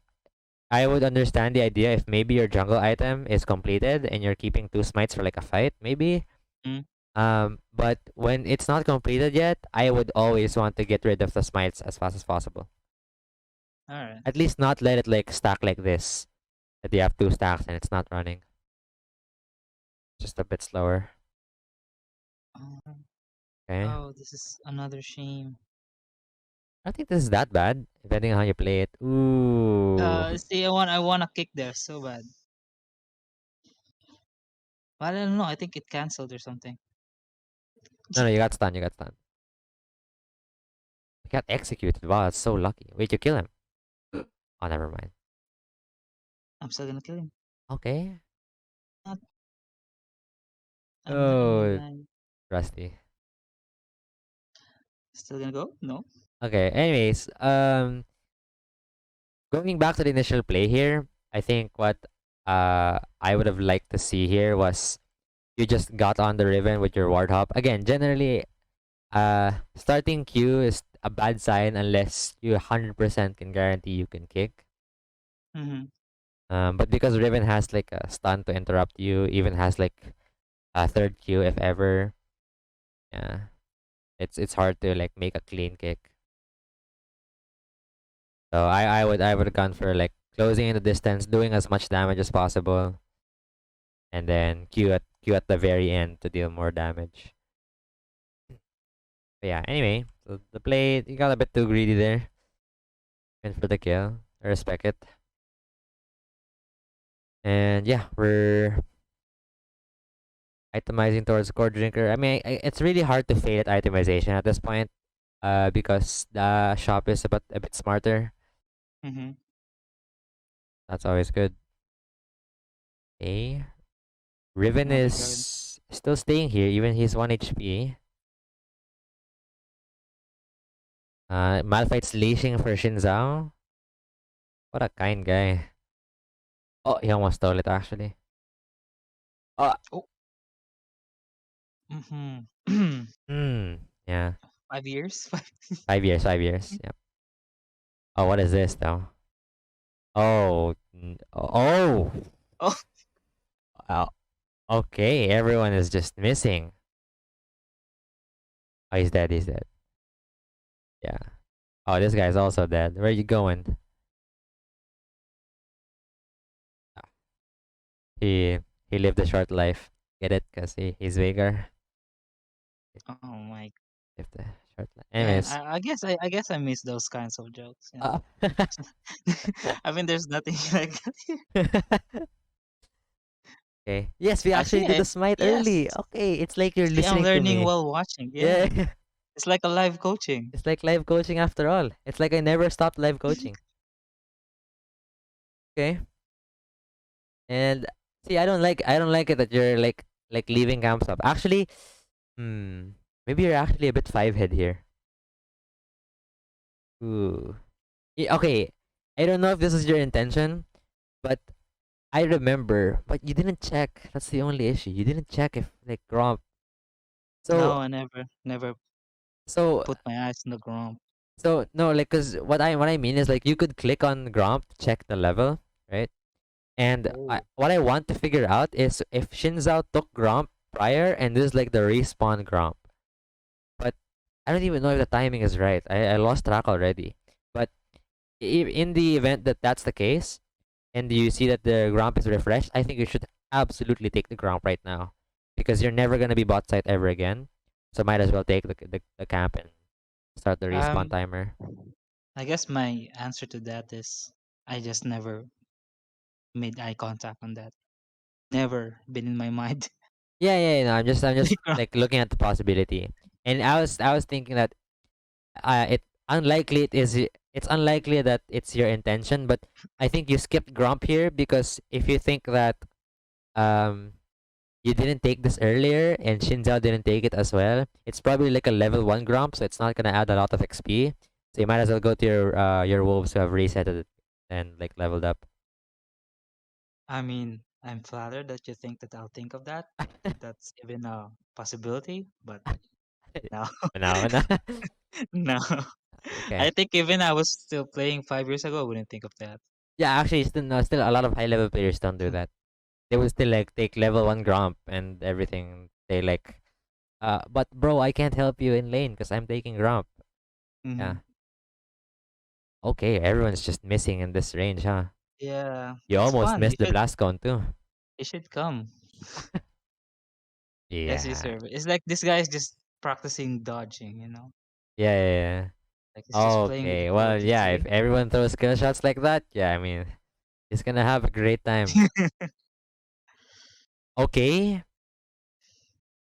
[SPEAKER 1] I would understand the idea if maybe your jungle item is completed and you're keeping two smites for like a fight, maybe.
[SPEAKER 2] Mm.
[SPEAKER 1] But when it's not completed yet, I would always want to get rid of the smites as fast as possible.
[SPEAKER 2] Alright.
[SPEAKER 1] At least not let it like stack like this. That you have two stacks and it's not running. Just a bit slower.
[SPEAKER 2] Um,
[SPEAKER 1] Okay.
[SPEAKER 2] oh, this is another shame.
[SPEAKER 1] I don't think this is that bad, depending on how you play it. Ooh.
[SPEAKER 2] See, I want to kick there so bad. But I don't know. I think it canceled or something.
[SPEAKER 1] No, no, you got stunned. You got stunned. You got executed. Wow, that's so lucky. Wait, you kill him. Oh, never mind.
[SPEAKER 2] I'm still gonna kill him.
[SPEAKER 1] Okay.
[SPEAKER 2] Not, I'm not gonna
[SPEAKER 1] Oh,
[SPEAKER 2] die.
[SPEAKER 1] rusty.
[SPEAKER 2] Still gonna go? No.
[SPEAKER 1] Okay. Anyways, going back to the initial play here, I think what I would have liked to see here was you just got on the Riven with your ward hop. Again, generally, starting Q is a bad sign unless you 100% can guarantee you can kick.
[SPEAKER 2] Mm-hmm.
[SPEAKER 1] But because Riven has like a stun to interrupt you, even has like a third Q if ever, yeah, it's hard to like make a clean kick. So I would have gone for like closing in the distance, doing as much damage as possible, and then Q at the very end to deal more damage. But yeah, anyway, so the play you got a bit too greedy there. Went for the kill. I respect it. And yeah, we're itemizing towards core drinker. I mean, it's really hard to fail at itemization at this point, because the shop is a bit smarter.
[SPEAKER 2] Mm-hmm.
[SPEAKER 1] That's always good. Okay, Riven
[SPEAKER 2] Oh my god.
[SPEAKER 1] is still staying here, even he's 1 HP. Malphite's leashing for Shinzao. What a kind guy. Oh, he almost stole it actually. Oh,
[SPEAKER 2] Oh. Mm-hmm.
[SPEAKER 1] yeah.
[SPEAKER 2] 5 years.
[SPEAKER 1] 5 years, 5 years. Yep. Oh, what is this though? Oh, oh,
[SPEAKER 2] Oh.
[SPEAKER 1] oh, okay. Everyone is just missing. Oh, he's dead. He's dead. Yeah. Oh, this guy's also dead. Where are you going? Ah, He he lived a short life. Get it? Cause he's Veigar.
[SPEAKER 2] Oh my.
[SPEAKER 1] Lived a short life.
[SPEAKER 2] Man,
[SPEAKER 1] Anyways.
[SPEAKER 2] I guess I miss those kinds of jokes. You
[SPEAKER 1] Uh,
[SPEAKER 2] know. I mean, there's nothing like that here.
[SPEAKER 1] okay. Yes, we actually
[SPEAKER 2] Actually,
[SPEAKER 1] did the smite early.
[SPEAKER 2] yes.
[SPEAKER 1] Okay, it's like you're
[SPEAKER 2] See, I'm
[SPEAKER 1] listening to
[SPEAKER 2] learning
[SPEAKER 1] me.
[SPEAKER 2] while watching.
[SPEAKER 1] Yeah.
[SPEAKER 2] Yeah, it's like a live coaching.
[SPEAKER 1] It's like live coaching after all. It's like I never stopped live coaching. Okay. And see, I don't like it that you're like leaving camps up. Actually, maybe you're actually a bit five head here. Ooh. Okay. I don't know if this is your intention, but I remember, but you didn't check. That's the only issue. You didn't check if like Gromp. So
[SPEAKER 2] No, I never
[SPEAKER 1] so
[SPEAKER 2] put my eyes on the ground.
[SPEAKER 1] so no, like, cause what I mean is like you could click on Gromp to check the level, right? And
[SPEAKER 2] Oh.
[SPEAKER 1] what I want to figure out is if Shinzao took Gromp prior and this is like the respawn Gromp. But I don't even know if the timing is right. I lost track already. But in the event that that's the case, and you see that the Gromp is refreshed, I think you should absolutely take the Gromp right now. Because you're never going to be bot site ever again. So might as well take the camp and start the respawn
[SPEAKER 2] Um,
[SPEAKER 1] timer.
[SPEAKER 2] I guess my answer to that is I just never made eye contact on that. Never been in my mind.
[SPEAKER 1] Yeah, yeah, no, I'm just
[SPEAKER 2] Like,
[SPEAKER 1] like looking at the possibility. And I was thinking that it's unlikely that it's your intention, but I think you skipped Grump here because if you think that um you didn't take this earlier and Shinzao didn't take it as well, it's probably like a level 1 Grump, so it's not gonna add a lot of XP. So you might as well go to your wolves who have reset it and like leveled up.
[SPEAKER 2] I mean, I'm flattered that you think that I'll think of that. If that's even a possibility, but no,
[SPEAKER 1] No, no.
[SPEAKER 2] no.
[SPEAKER 1] Okay.
[SPEAKER 2] I think even I was still playing 5 years ago, I wouldn't think of that.
[SPEAKER 1] Yeah, actually, still no, still a lot of high level players don't do that. They will still like take level 1 Gromp and everything. They like, but bro, I can't help you in lane because I'm taking Gromp.
[SPEAKER 2] Hmm.
[SPEAKER 1] Yeah. Okay, everyone's just missing in this range, huh?
[SPEAKER 2] Yeah,
[SPEAKER 1] You
[SPEAKER 2] it's
[SPEAKER 1] almost
[SPEAKER 2] fun.
[SPEAKER 1] missed the blast cone too.
[SPEAKER 2] You should come. Yes, you
[SPEAKER 1] Yeah.
[SPEAKER 2] serve. It's like this guy is just practicing dodging. You know,
[SPEAKER 1] Yeah, yeah, yeah.
[SPEAKER 2] like he's just playing with the
[SPEAKER 1] Okay, well,
[SPEAKER 2] ability.
[SPEAKER 1] yeah, if
[SPEAKER 2] See.
[SPEAKER 1] everyone throws skill shots like that, yeah, I mean, he's gonna have a great time. Okay,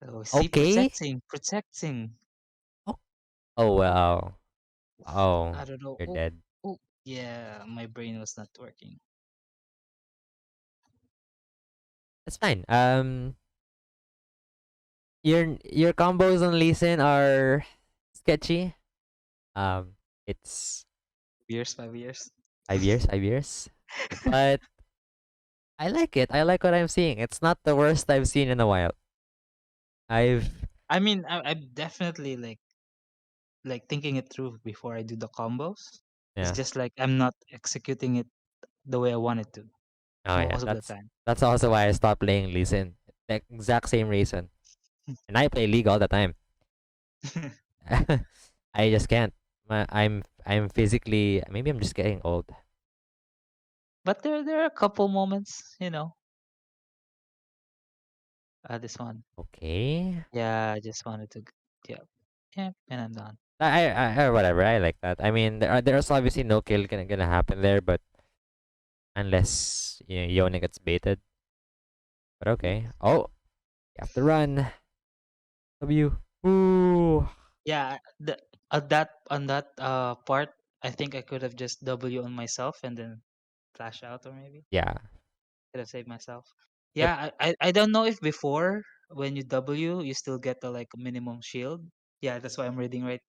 [SPEAKER 2] So see,
[SPEAKER 1] okay.
[SPEAKER 2] protecting.
[SPEAKER 1] Oh, oh wow. Oh,
[SPEAKER 2] I don't know.
[SPEAKER 1] you're
[SPEAKER 2] Oh,
[SPEAKER 1] dead.
[SPEAKER 2] oh, yeah, my brain was not working.
[SPEAKER 1] That's fine. Your combos on Lee Sin are sketchy. It's
[SPEAKER 2] Years, 5 years.
[SPEAKER 1] 5 years, 5 years. But I like it. I like what I'm seeing. It's not the worst I've seen in a while. I've
[SPEAKER 2] I mean, I'm definitely like thinking it through before I do the combos. It's
[SPEAKER 1] yeah.
[SPEAKER 2] just like I'm not executing it the way I want it to
[SPEAKER 1] Oh yeah.
[SPEAKER 2] most of the
[SPEAKER 1] That's
[SPEAKER 2] time.
[SPEAKER 1] that's also why I stopped playing Lee Sin. The exact same reason. And I play League all the time. I just can't. I'm physically, maybe I'm just getting old.
[SPEAKER 2] But there are a couple moments, this one.
[SPEAKER 1] Okay.
[SPEAKER 2] Yeah, I just wanted to, yeah, yeah, and I'm done.
[SPEAKER 1] Or whatever. I like that. I mean, there's obviously no kill gonna happen there, but unless Yone gets baited. But okay. Oh, you have to run. W. Ooh.
[SPEAKER 2] Yeah, on that part, I think I could have just W on myself and then flash out, or maybe
[SPEAKER 1] Yeah.
[SPEAKER 2] could have saved myself.
[SPEAKER 1] Yep.
[SPEAKER 2] Yeah, I don't know if before when you W you still get the like minimum shield. Yeah, that's why I'm reading right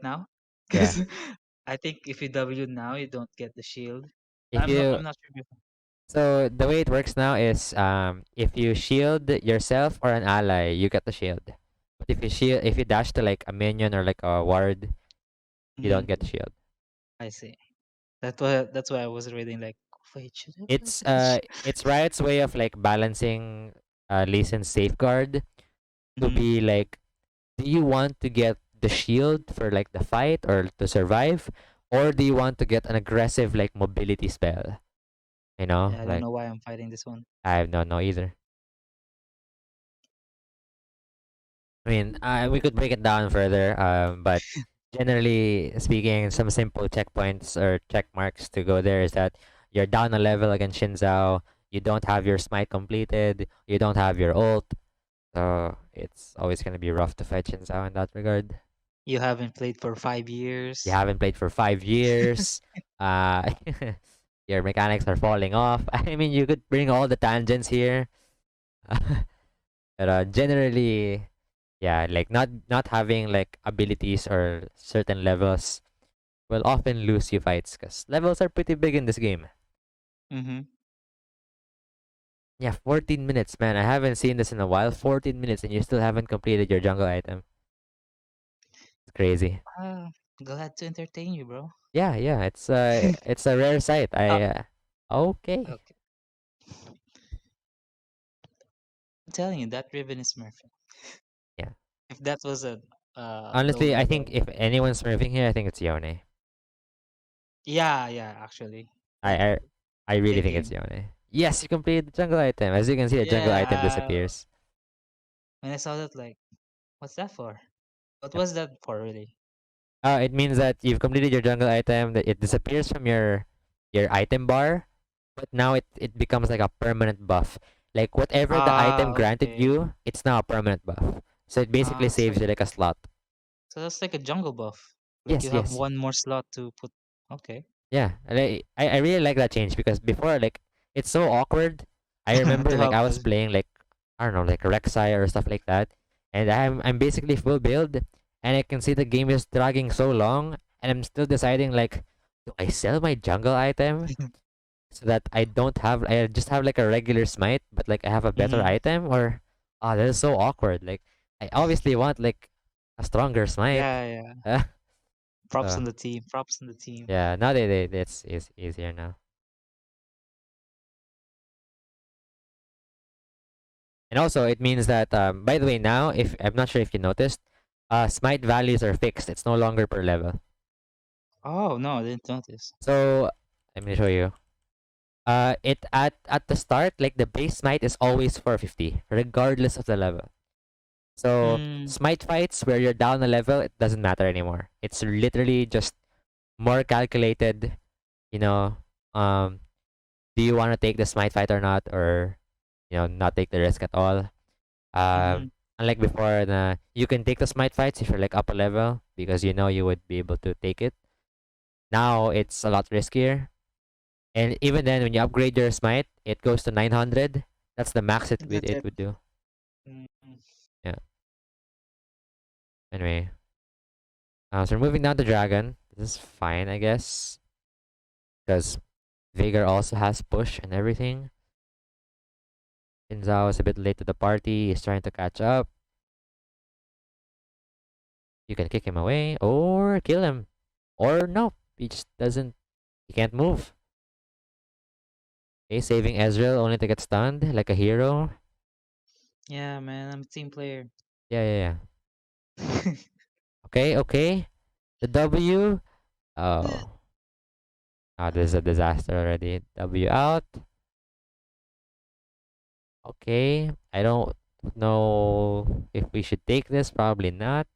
[SPEAKER 2] now.
[SPEAKER 1] Yeah.
[SPEAKER 2] Because I think if you W now you don't get the shield.
[SPEAKER 1] If you
[SPEAKER 2] I'm not sure before.
[SPEAKER 1] So the way it works now is if you shield yourself or an ally, you get the shield. But if you dash to like a minion or like a ward, you don't get the
[SPEAKER 2] Mhm.
[SPEAKER 1] shield.
[SPEAKER 2] I see. That's why I was reading like, wait, should I play
[SPEAKER 1] It's
[SPEAKER 2] this?
[SPEAKER 1] it's Riot's way of like balancing Lee Sin's safeguard to
[SPEAKER 2] Mhm.
[SPEAKER 1] be like, do you want to get the shield for like the fight or to survive, or do you want to get an aggressive like mobility spell? You know,
[SPEAKER 2] Yeah, I don't
[SPEAKER 1] like
[SPEAKER 2] know why I'm fighting this one.
[SPEAKER 1] I don't know either. I mean, we could break it down further, but generally speaking, some simple checkpoints or check marks to go there is that you're down a level against Shinzao, you don't have your smite completed, you don't have your ult, so it's always gonna be rough to fight Shinzao in that regard.
[SPEAKER 2] You haven't played for five
[SPEAKER 1] You
[SPEAKER 2] years.
[SPEAKER 1] haven't played for 5 years, uh, your mechanics are falling off. I mean, you could bring all the tangents here, but generally, yeah, like not having like abilities or certain levels will often lose you fights because levels are pretty big in this game.
[SPEAKER 2] Mm-hmm.
[SPEAKER 1] Yeah, 14 minutes, man. I haven't seen this in a while. 14 minutes and you still haven't completed your jungle item. It's crazy.
[SPEAKER 2] Ah, glad to entertain you, bro.
[SPEAKER 1] Yeah, yeah, it's a rare sight.
[SPEAKER 2] Oh,
[SPEAKER 1] Okay.
[SPEAKER 2] okay. I'm telling you, that ribbon is Murphy.
[SPEAKER 1] Yeah.
[SPEAKER 2] If that was a low
[SPEAKER 1] Honestly, I think
[SPEAKER 2] level,
[SPEAKER 1] if anyone's smurfing here, I think it's Yone.
[SPEAKER 2] yeah, yeah, actually,
[SPEAKER 1] I
[SPEAKER 2] like
[SPEAKER 1] I, I really think it's
[SPEAKER 2] thinking,
[SPEAKER 1] Yone. Yes, you completed the jungle item. As you can see, the jungle item
[SPEAKER 2] yeah.
[SPEAKER 1] disappears.
[SPEAKER 2] When I saw that, like, what's that for? What
[SPEAKER 1] Yep.
[SPEAKER 2] was that for, really?
[SPEAKER 1] It means that you've completed your jungle item, that it disappears from your item bar, but now it becomes like a permanent buff. Like whatever the item
[SPEAKER 2] Ah,
[SPEAKER 1] granted
[SPEAKER 2] okay.
[SPEAKER 1] you, it's now a permanent buff. So it basically
[SPEAKER 2] It's
[SPEAKER 1] saves
[SPEAKER 2] like
[SPEAKER 1] you like a slot.
[SPEAKER 2] so that's like a jungle buff. Like you
[SPEAKER 1] Yes,
[SPEAKER 2] have
[SPEAKER 1] yes.
[SPEAKER 2] one more slot to put. Okay.
[SPEAKER 1] Yeah. And I really like that change because before like it's so awkward. I remember
[SPEAKER 2] To
[SPEAKER 1] like
[SPEAKER 2] have
[SPEAKER 1] I was
[SPEAKER 2] a.
[SPEAKER 1] playing like I don't know, like Rek'Sai or stuff like that. And I'm basically full build and I can see the game is dragging so long and I'm still deciding like do I sell my jungle item so that I just have like a regular smite, but like I have a better
[SPEAKER 2] Mhm.
[SPEAKER 1] item, or that is so awkward. Like I obviously want like a stronger smite.
[SPEAKER 2] Yeah, yeah.
[SPEAKER 1] Uh,
[SPEAKER 2] Props
[SPEAKER 1] so
[SPEAKER 2] on the team. Props on the team.
[SPEAKER 1] yeah, now it's is easier now. And also it means that by the way now if I'm not sure if you noticed, smite values are fixed. It's no longer per level.
[SPEAKER 2] Oh no, I didn't notice.
[SPEAKER 1] So let me show you. It at the start like the base smite is always 450 regardless of the level. So
[SPEAKER 2] Mm,
[SPEAKER 1] smite fights where you're down a level, it doesn't matter anymore. It's literally just more calculated. You know, um, do you want to take the smite fight or not, or not take the risk at all?
[SPEAKER 2] mhm.
[SPEAKER 1] Unlike before, you can take the smite fights if you're like up a level because you know you would be able to take it. Now it's a lot riskier, and even then, when you upgrade your smite, it goes to 900. That's the max
[SPEAKER 2] That's
[SPEAKER 1] it
[SPEAKER 2] it.
[SPEAKER 1] would do.
[SPEAKER 2] Mm,
[SPEAKER 1] Yeah. Anyway, so we're moving down to dragon. This is fine, I guess, because Veigar also has push and everything. Shinzao is a bit late to the party. He's trying to catch up. You can kick him away or kill him. Or no, he just doesn't. He can't move. Okay, saving Ezreal only to get stunned like a hero.
[SPEAKER 2] Yeah, man, I'm a team player.
[SPEAKER 1] Yeah, yeah, yeah. Okay, okay. The W. Oh. Oh, this is a disaster already. W out. Okay. I don't know if we should take this. Probably not.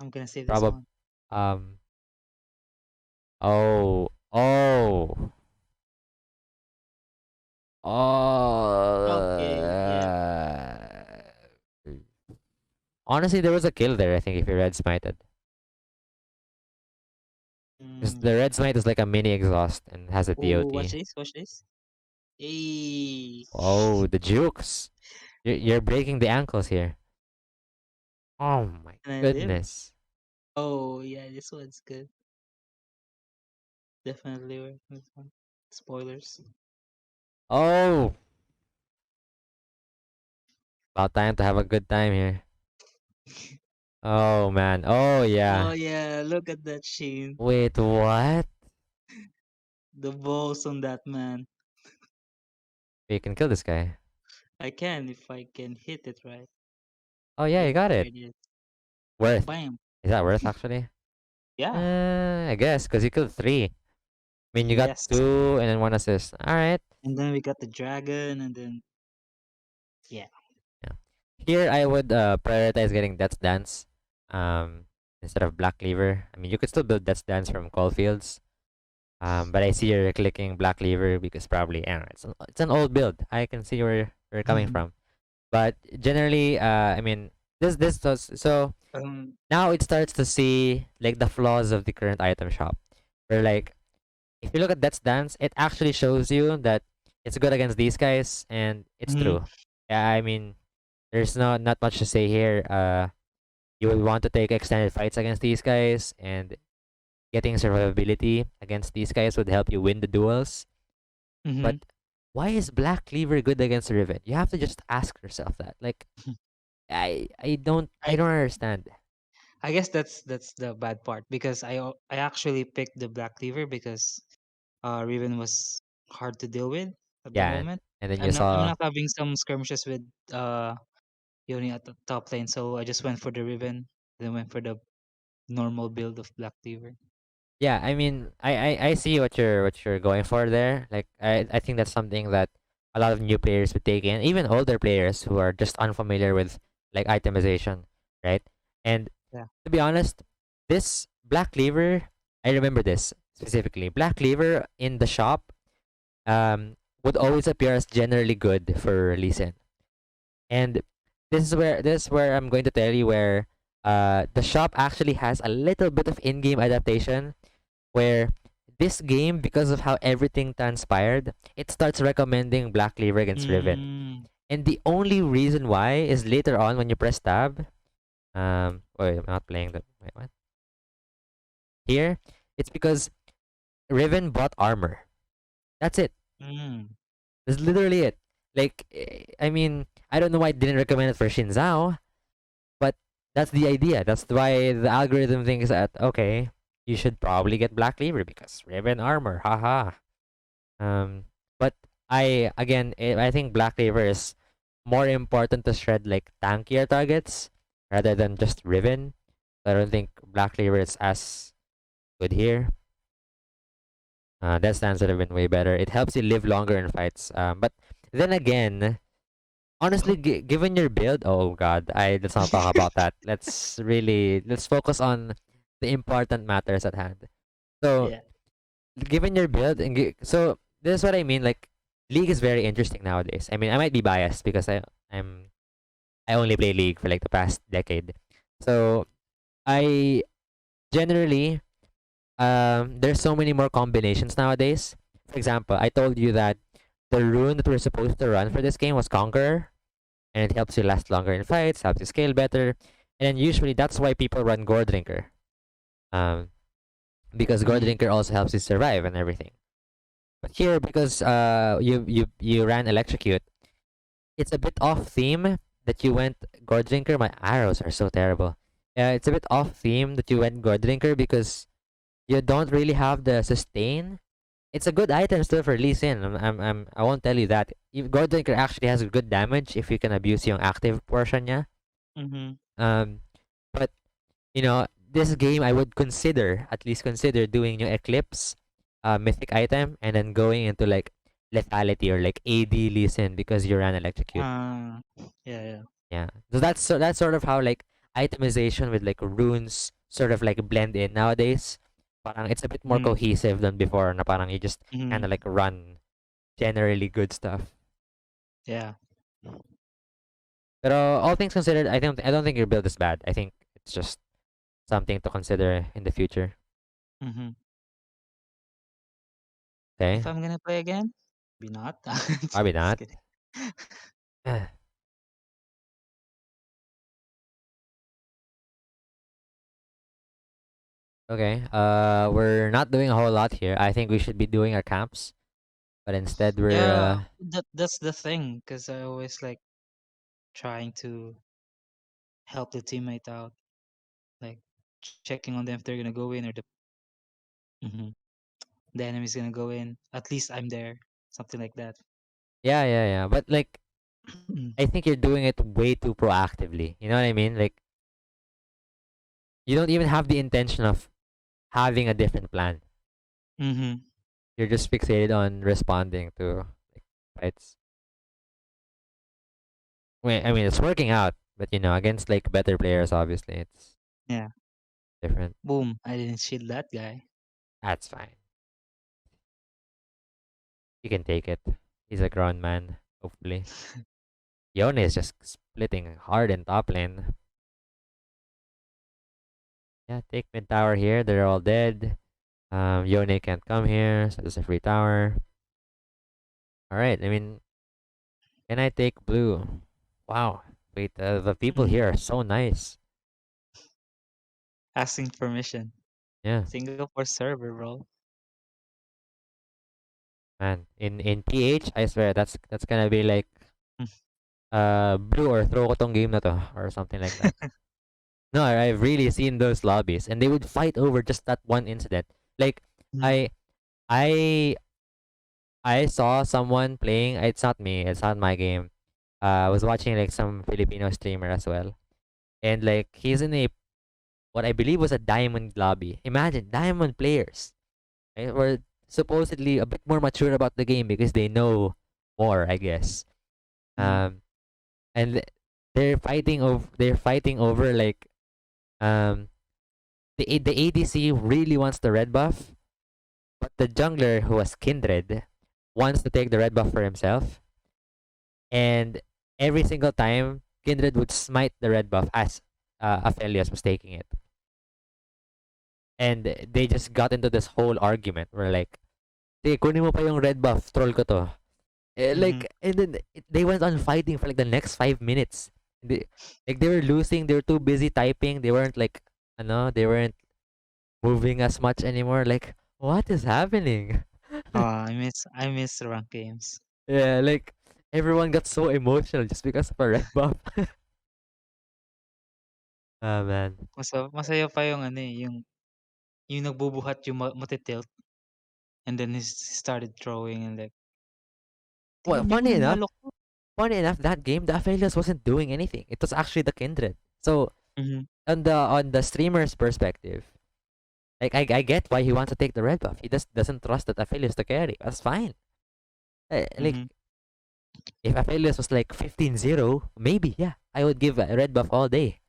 [SPEAKER 2] I'm gonna save this
[SPEAKER 1] Probably.
[SPEAKER 2] one.
[SPEAKER 1] Um. Oh. Oh.
[SPEAKER 2] Okay, yeah.
[SPEAKER 1] Oh. Honestly, there was a kill there. I think if you red smited, because the
[SPEAKER 2] Yeah.
[SPEAKER 1] red smite is like a mini exhaust and has a
[SPEAKER 2] Oh, watch
[SPEAKER 1] DOT.
[SPEAKER 2] this, watch this. Hey.
[SPEAKER 1] Oh, the jukes! You're breaking the ankles here. Oh my
[SPEAKER 2] And I live.
[SPEAKER 1] goodness.
[SPEAKER 2] Oh, yeah, this one's good. Definitely worth this one. Spoilers.
[SPEAKER 1] Oh, about time to have a good time here. Oh man. Oh
[SPEAKER 2] Oh,
[SPEAKER 1] yeah.
[SPEAKER 2] yeah, look at that sheen.
[SPEAKER 1] Wait, what?
[SPEAKER 2] The balls on that man.
[SPEAKER 1] You can kill this guy.
[SPEAKER 2] I can if I can hit it right.
[SPEAKER 1] Oh yeah, you
[SPEAKER 2] Yep,
[SPEAKER 1] got
[SPEAKER 2] there
[SPEAKER 1] it.
[SPEAKER 2] it is.
[SPEAKER 1] Worth.
[SPEAKER 2] Bam.
[SPEAKER 1] Is that worth actually?
[SPEAKER 2] Yeah.
[SPEAKER 1] I guess because you killed three. I mean, you got
[SPEAKER 2] Yes.
[SPEAKER 1] two and then one assist. All right.
[SPEAKER 2] And then we got the dragon, and then yeah.
[SPEAKER 1] Yeah. Here I would prioritize getting Death's Dance, um, instead of Black Cleaver. I mean, you could still build Death's Dance from Caulfields. But I see you're clicking Black Cleaver because probably I don't know, it's an old build. I can see where you're coming from. But generally, I mean, this does so
[SPEAKER 2] um.
[SPEAKER 1] now it starts to see like the flaws of the current item shop. Where like if you look at Death's Dance, it actually shows you that it's good against these guys, and it's
[SPEAKER 2] Mhm.
[SPEAKER 1] true. Yeah, I mean, there's not much to say here. You would want to take extended fights against these guys, and getting survivability against these guys would help you win the duels. But
[SPEAKER 2] Mhm.
[SPEAKER 1] why is Black Cleaver good against Riven? You have to just ask yourself that. Like, I
[SPEAKER 2] I
[SPEAKER 1] don't understand.
[SPEAKER 2] I guess that's the bad part because I actually picked the black cleaver because Riven was hard to deal with at the
[SPEAKER 1] Yeah,
[SPEAKER 2] moment.
[SPEAKER 1] and then you
[SPEAKER 2] I'm
[SPEAKER 1] saw
[SPEAKER 2] not having some skirmishes with Yoni at the top lane, so I just went for the Riven, then went for the normal build of black cleaver.
[SPEAKER 1] yeah, I mean, I see what you're going for there. Like, I think that's something that a lot of new players would take in, even older players who are just unfamiliar with like itemization, right? And
[SPEAKER 2] Yeah.
[SPEAKER 1] to be honest, this Black Cleaver, I remember this specifically. Black Cleaver in the shop, would always appear as generally good for Lee Sin. And this is where I'm going to tell you where the shop actually has a little bit of in-game adaptation where this game, because of how everything transpired, it starts recommending Black Cleaver against Riven.
[SPEAKER 2] Mm.
[SPEAKER 1] And the only reason why is later on when you press tab. Wait, I'm not playing the. Wait, what? Here, it's because Riven bought armor. That's it.
[SPEAKER 2] Mm.
[SPEAKER 1] That's literally it. Like, I mean, I don't know why I didn't recommend it for Shinzao, but that's the idea. That's why the algorithm thinks that okay, you should probably get Black Cleaver because Riven armor. Haha. Um, but I think Black Cleaver is more important to shred like tankier targets rather than just Riven. I don't think Black Cleaver is as good here. That stance would have been way better. It helps you live longer in fights. But then again, honestly, given your build, oh god, I let's not talk about that. Let's focus on the important matters at hand. So,
[SPEAKER 2] Yeah.
[SPEAKER 1] given your build, so this is what I mean. Like, League is very interesting nowadays. I mean, I might be biased because I only play League for like the past decade. So I generally there's so many more combinations nowadays. For example, I told you that the rune that we're supposed to run for this game was Conqueror, and it helps you last longer in fights, helps you scale better, and usually that's why people run Gore Drinker. Um, because Gore
[SPEAKER 2] Mm.
[SPEAKER 1] Drinker also helps you survive and everything. But here, because you ran Electrocute, it's a bit off theme that you went Gourd Drinker. My arrows are so terrible. It's a bit off theme that you went Gourd Drinker because you don't really have the sustain. It's a good item still for Lee Sin. I won't tell you that. Gourd Drinker actually has good damage if you can abuse yung active portion niya.
[SPEAKER 2] Mhm.
[SPEAKER 1] Um, but this game I would consider, at least consider doing yung Eclipse, mythic item, and then going into like lethality or like AD listen because you ran electrocute.
[SPEAKER 2] Uh, yeah, yeah.
[SPEAKER 1] Yeah, so that's sort of how like itemization with like runes sort of like blend in nowadays. Parang it's a bit more
[SPEAKER 2] Mhm.
[SPEAKER 1] cohesive than before. Na parang you just kind
[SPEAKER 2] Mhm.
[SPEAKER 1] of like run generally good stuff.
[SPEAKER 2] Yeah.
[SPEAKER 1] But all things considered, I don't think your build is bad. I think it's just something to consider in the future.
[SPEAKER 2] Mhm.
[SPEAKER 1] Okay,
[SPEAKER 2] If I'm gonna play again, be not.
[SPEAKER 1] probably
[SPEAKER 2] Just
[SPEAKER 1] not.
[SPEAKER 2] kidding.
[SPEAKER 1] Okay. We're not doing a whole lot here. I think we should be doing our camps, but instead we're
[SPEAKER 2] Yeah, that's the thing, cause I always like trying to help the teammate out, like checking on them if they're gonna go in or mhm, the enemy's gonna go in. At least I'm there, something like that.
[SPEAKER 1] yeah, yeah, yeah. But like I think you're doing it way too proactively. You know what I mean? Like you don't even have the intention of having a different plan.
[SPEAKER 2] Mhm.
[SPEAKER 1] You're just fixated on responding to like fights. Wait, I mean it's working out, but against like better players, obviously it's
[SPEAKER 2] Yeah.
[SPEAKER 1] different.
[SPEAKER 2] Boom! I didn't shield that guy.
[SPEAKER 1] That's fine. You can take it. He's a grown man. Hopefully, Yone is just splitting hard in top lane. Yeah, take mid tower here. They're all dead. Yone can't come here, so there's a free tower. All right. I mean, can I take blue? Wow. Wait, the people
[SPEAKER 2] Mm.
[SPEAKER 1] here are so nice.
[SPEAKER 2] Asking permission.
[SPEAKER 1] Yeah,
[SPEAKER 2] Singapore server, bro.
[SPEAKER 1] man. In PH, I swear that's gonna be like
[SPEAKER 2] Mm.
[SPEAKER 1] blue or throw ko tong game na to or something like that. No, I've really seen those lobbies, and they would fight over just that one incident. Like,
[SPEAKER 2] Mhm.
[SPEAKER 1] I I I saw someone playing. It's not me. It's not my game. I was watching like some Filipino streamer as well, and like he's in a what I believe was a diamond lobby. Imagine diamond players, right? Were supposedly a bit more mature about the game because they know more, I guess.
[SPEAKER 2] Mhm.
[SPEAKER 1] Um, and they're fighting over like um the ADC really wants the red buff, but the jungler who was Kindred wants to take the red buff for himself, and every single time Kindred would smite the red buff as Aphelios was taking it, and they just got into this whole argument where like, "Sige, kunin mo pa yung red buff, troll ko to."
[SPEAKER 2] Mhm.
[SPEAKER 1] And then they went on fighting for like the next 5 minutes. They were losing. They were too busy typing. They weren't like, they weren't moving as much anymore. Like, what is happening?
[SPEAKER 2] Oh, I miss rank games.
[SPEAKER 1] Yeah, like everyone got so emotional just because of a red buff. Ah man.
[SPEAKER 2] Masaya pa yung ano eh, yung nagbubuhat yung matitilt and then he started throwing and like,
[SPEAKER 1] Well,
[SPEAKER 2] tingnan niyo nanalo ko.
[SPEAKER 1] funny enough, that game the Aphelios wasn't doing anything. It was actually the Kindred. So
[SPEAKER 2] Mhm.
[SPEAKER 1] on the streamer's perspective, like I get why he wants to take the red buff. He just doesn't trust that Aphelios to carry. That's fine. Like
[SPEAKER 2] Mhm.
[SPEAKER 1] if Aphelios was like 15-0, maybe yeah, I would give a red buff all day.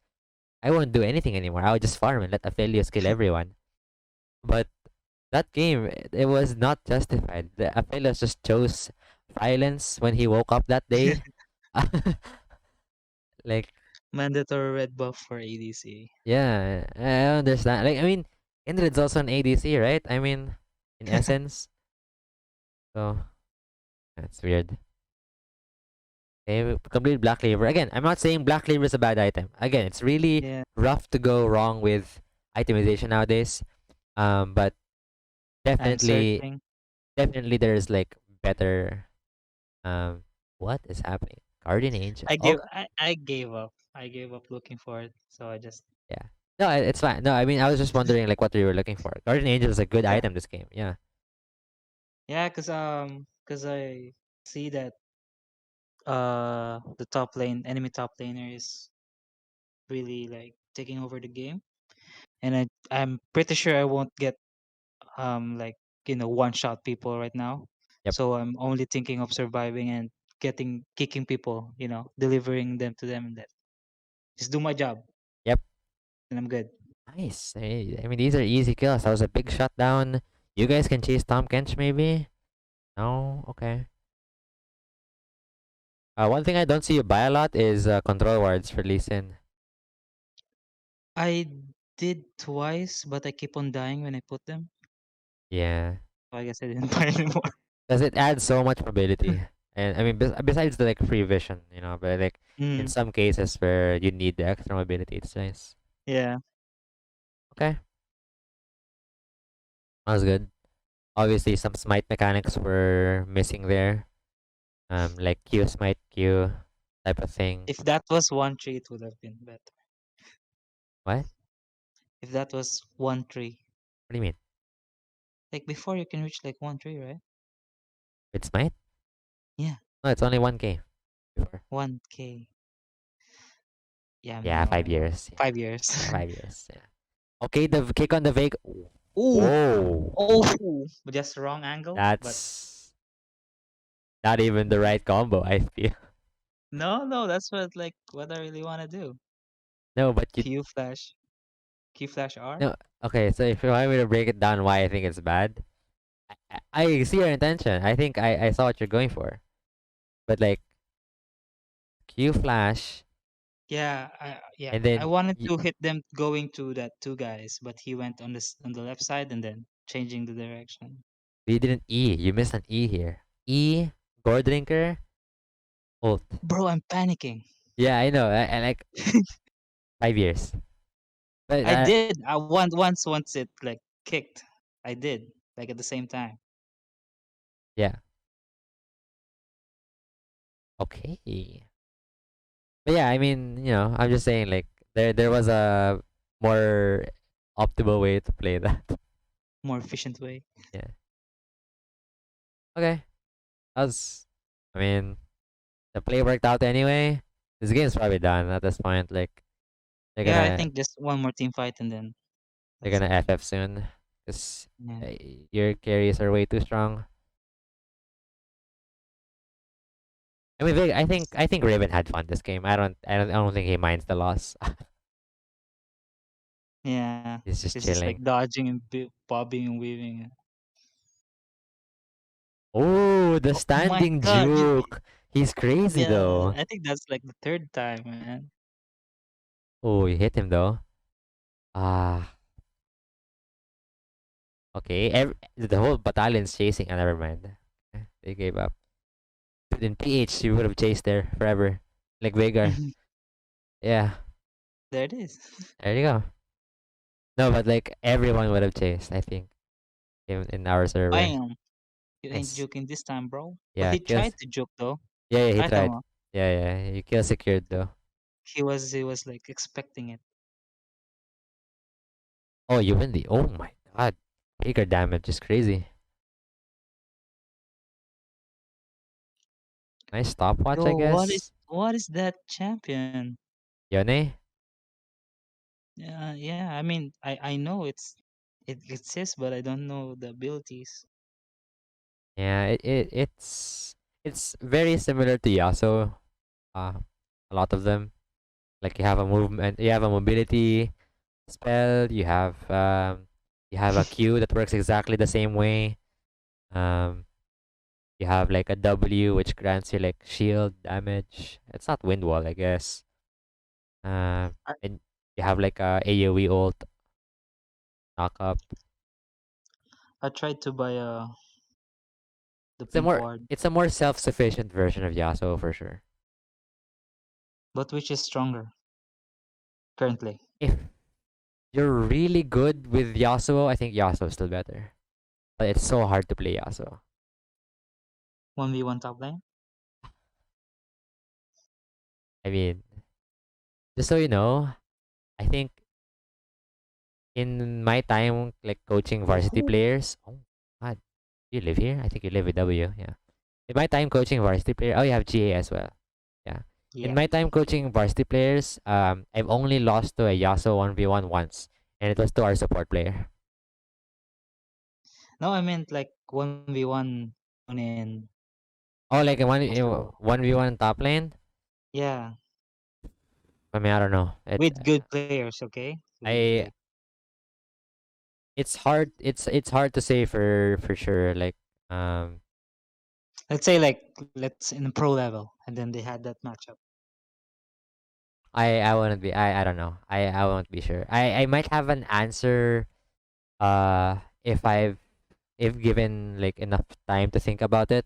[SPEAKER 1] I won't do anything anymore. I would just farm and let Aphelios kill everyone. But that game, it was not justified. The Aphelios just chose violence when he woke up that day. Like,
[SPEAKER 2] Mandatory red buff for ADC.
[SPEAKER 1] yeah, I understand. Like, I mean, Kindred's also an ADC, right? I mean, in essence. So, that's weird. Okay, complete Black Cleaver. Again, I'm not saying Black Cleaver is a bad item. Again, it's really
[SPEAKER 2] Yeah,
[SPEAKER 1] rough to go wrong with itemization nowadays. But
[SPEAKER 2] I'm
[SPEAKER 1] definitely,
[SPEAKER 2] searching.
[SPEAKER 1] definitely there's like better. Um, what is happening? Guardian Angel.
[SPEAKER 2] I gave up. I gave up looking for it. So I just
[SPEAKER 1] Yeah. No, it's fine. No, I mean I was just wondering like what you were looking for. Guardian Angel is a good
[SPEAKER 2] yeah.
[SPEAKER 1] item this game. Yeah.
[SPEAKER 2] Yeah, cause I see that the top lane enemy top laner is really like taking over the game, and I'm pretty sure I won't get like one shot people right now.
[SPEAKER 1] Yep.
[SPEAKER 2] So I'm only thinking of surviving and kicking people, delivering them to them, and that just do my job
[SPEAKER 1] Yep.
[SPEAKER 2] and I'm good.
[SPEAKER 1] Nice. I mean these are easy kills. That was a big shutdown. You guys can chase Tom Kench maybe? No? Okay. One thing I don't see you buy a lot is control wards for Lee Sin.
[SPEAKER 2] I did twice, but I keep on dying when I put them.
[SPEAKER 1] Yeah.
[SPEAKER 2] So I guess I didn't buy anymore.
[SPEAKER 1] Because it adds so much mobility. And I mean, besides the like free vision, but like in
[SPEAKER 2] Mm,
[SPEAKER 1] some cases where you need the extra mobility, it's nice.
[SPEAKER 2] yeah.
[SPEAKER 1] Okay, that was good. Obviously, some smite mechanics were missing there. Like Q smite Q type of thing.
[SPEAKER 2] If that was 1-3, it would have been better.
[SPEAKER 1] What?
[SPEAKER 2] If that was 1-3,
[SPEAKER 1] What do you mean?
[SPEAKER 2] like before you can reach like 1-3, right?
[SPEAKER 1] With smite?
[SPEAKER 2] Yeah,
[SPEAKER 1] No, it's only 1K before.
[SPEAKER 2] 1K. Yeah,
[SPEAKER 1] Yeah, 5 years. Yeah,
[SPEAKER 2] 5 years.
[SPEAKER 1] 5 years. Yeah. Okay, the kick on the Vega.
[SPEAKER 2] Ooh,
[SPEAKER 1] Whoa,
[SPEAKER 2] oh, just wrong angle. But
[SPEAKER 1] that's not even the right combo. I feel.
[SPEAKER 2] no, no, that's what I really want to do.
[SPEAKER 1] No, but you
[SPEAKER 2] Q flash, Q flash R.
[SPEAKER 1] no. Okay, so if you want me to break it down, why I think it's bad, I see your intention. I think I saw what you're going for, but like Q flash, and
[SPEAKER 2] I
[SPEAKER 1] then
[SPEAKER 2] wanted to hit them going to that two guys, but he went on the left side and then changing the direction.
[SPEAKER 1] you didn't E. You missed an E here. E, Gore Drinker, ult.
[SPEAKER 2] Bro, I'm panicking.
[SPEAKER 1] Yeah, I know. I like 5 years, but
[SPEAKER 2] I did. I once it like kicked. I did like at the same time.
[SPEAKER 1] yeah, okay. But yeah, I mean, I'm just saying like there was a more optimal way to play that.
[SPEAKER 2] More efficient way.
[SPEAKER 1] Yeah. Okay. That was. I mean, the play worked out anyway. This game's probably done at this point. Like they're
[SPEAKER 2] Yeah, I
[SPEAKER 1] gonna
[SPEAKER 2] think just one more team fight and then
[SPEAKER 1] they're
[SPEAKER 2] that's
[SPEAKER 1] gonna
[SPEAKER 2] it.
[SPEAKER 1] FF soon because
[SPEAKER 2] Yeah.
[SPEAKER 1] your carries are way too strong. I mean, I think Raven had fun this game. I don't think he minds the loss.
[SPEAKER 2] Yeah.
[SPEAKER 1] He's just
[SPEAKER 2] It's just
[SPEAKER 1] chilling.
[SPEAKER 2] like dodging and bobbing and weaving.
[SPEAKER 1] Oh, the
[SPEAKER 2] Oh my
[SPEAKER 1] standing
[SPEAKER 2] god.
[SPEAKER 1] juke. He's crazy
[SPEAKER 2] Yeah,
[SPEAKER 1] though.
[SPEAKER 2] I think that's like the third time, man.
[SPEAKER 1] Oh, you hit him though. Ah, okay. The whole battalion's chasing. Never mind. They gave up. Dude, in PH, you would have chased there forever, like Veigar. Yeah,
[SPEAKER 2] There it is.
[SPEAKER 1] there you go. No, but like everyone would have chased. I think in our server.
[SPEAKER 2] Bam. You ain't
[SPEAKER 1] Nice.
[SPEAKER 2] joking this time, bro. But
[SPEAKER 1] Yeah,
[SPEAKER 2] he
[SPEAKER 1] kills.
[SPEAKER 2] tried to joke though.
[SPEAKER 1] Yeah, yeah, he
[SPEAKER 2] Right,
[SPEAKER 1] tried.
[SPEAKER 2] Tama?
[SPEAKER 1] Yeah, yeah, you kill secured though.
[SPEAKER 2] He was like expecting it.
[SPEAKER 1] Oh, you win the. Oh my god, Veigar damage is crazy. Nice stopwatch, I
[SPEAKER 2] Bro, what is
[SPEAKER 1] guess.
[SPEAKER 2] what is that champion?
[SPEAKER 1] Yone.
[SPEAKER 2] Yeah, yeah. I mean, I know it exists, but I don't know the abilities.
[SPEAKER 1] Yeah, it's very similar to Yasuo. Uh, a lot of them. Like you have a movement, you have a mobility spell, you have a Q that works exactly the same way. Um, you have like a W which grants you like shield damage. It's not wind wall, I guess.
[SPEAKER 2] I,
[SPEAKER 1] And you have like a AoE ult knock up.
[SPEAKER 2] I tried to buy the
[SPEAKER 1] It's a
[SPEAKER 2] pink
[SPEAKER 1] more
[SPEAKER 2] ward,
[SPEAKER 1] it's a more self-sufficient version of Yasuo for sure.
[SPEAKER 2] but which is stronger currently?
[SPEAKER 1] If you're really good with Yasuo, I think Yasuo is still better. But it's so hard to play Yasuo.
[SPEAKER 2] 1v1 top lane?
[SPEAKER 1] I mean, just so you know, I think in my time, like coaching varsity
[SPEAKER 2] Woohoo.
[SPEAKER 1] players. Oh, God, you live here? I think you live with W. Yeah. In my time coaching varsity player, oh, you have GA as well. Yeah. In
[SPEAKER 2] Yeah.
[SPEAKER 1] my time coaching varsity players, I've only lost to a Yasuo 1v1 once, and it was to our support player.
[SPEAKER 2] No, I meant like 1v1 in
[SPEAKER 1] Oh, like a
[SPEAKER 2] also.
[SPEAKER 1] 1v1 top lane?
[SPEAKER 2] Yeah.
[SPEAKER 1] I mean, I don't know.
[SPEAKER 2] With good players, okay? With
[SPEAKER 1] I,
[SPEAKER 2] like,
[SPEAKER 1] it's hard. It's hard to say for sure. Like, um,
[SPEAKER 2] let's say like, let's in pro level, and then they had that matchup.
[SPEAKER 1] I wouldn't be. I don't know. I won't be sure. I might have an answer. If if given like enough time to think about it.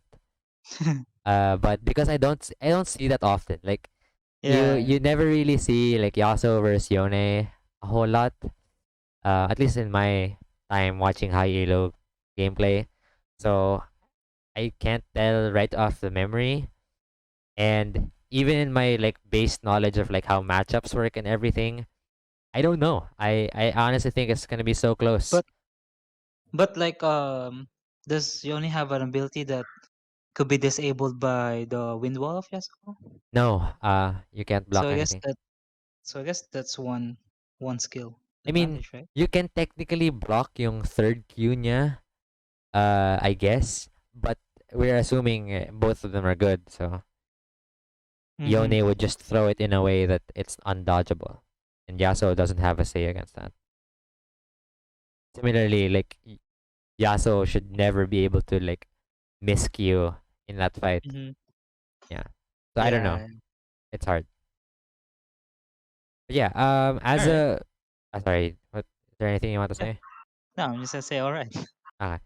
[SPEAKER 1] But because I don't see that often. Like
[SPEAKER 2] Yeah.
[SPEAKER 1] you never really see like Yasuo versus Yone a whole lot. At least in my time watching high elo gameplay. So I can't tell right off the memory. And even in my like base knowledge of like how matchups work and everything, I don't know. I honestly think it's gonna be so close.
[SPEAKER 2] But like does he only have an ability that could be disabled by the wind wall of Yasuo?
[SPEAKER 1] No, you can't
[SPEAKER 2] So
[SPEAKER 1] block anything.
[SPEAKER 2] I guess that's one skill
[SPEAKER 1] I mean,
[SPEAKER 2] advantage, right?
[SPEAKER 1] you can technically block yung third Q niya, I guess, but we're assuming both of them are good, so
[SPEAKER 2] Mm-hmm.
[SPEAKER 1] Yone would just throw it in a way that it's undodgeable, and Yasuo doesn't have a say against that. Similarly, like Yasuo should never be able to like miss Q in that fight.
[SPEAKER 2] Mm-hmm.
[SPEAKER 1] Yeah, so I don't know.
[SPEAKER 2] Yeah.
[SPEAKER 1] It's hard. But yeah,
[SPEAKER 2] All
[SPEAKER 1] as
[SPEAKER 2] right.
[SPEAKER 1] a, sorry, what is there anything you want to
[SPEAKER 2] Yeah.
[SPEAKER 1] say?
[SPEAKER 2] No, I'm just gonna say all right.
[SPEAKER 1] Okay.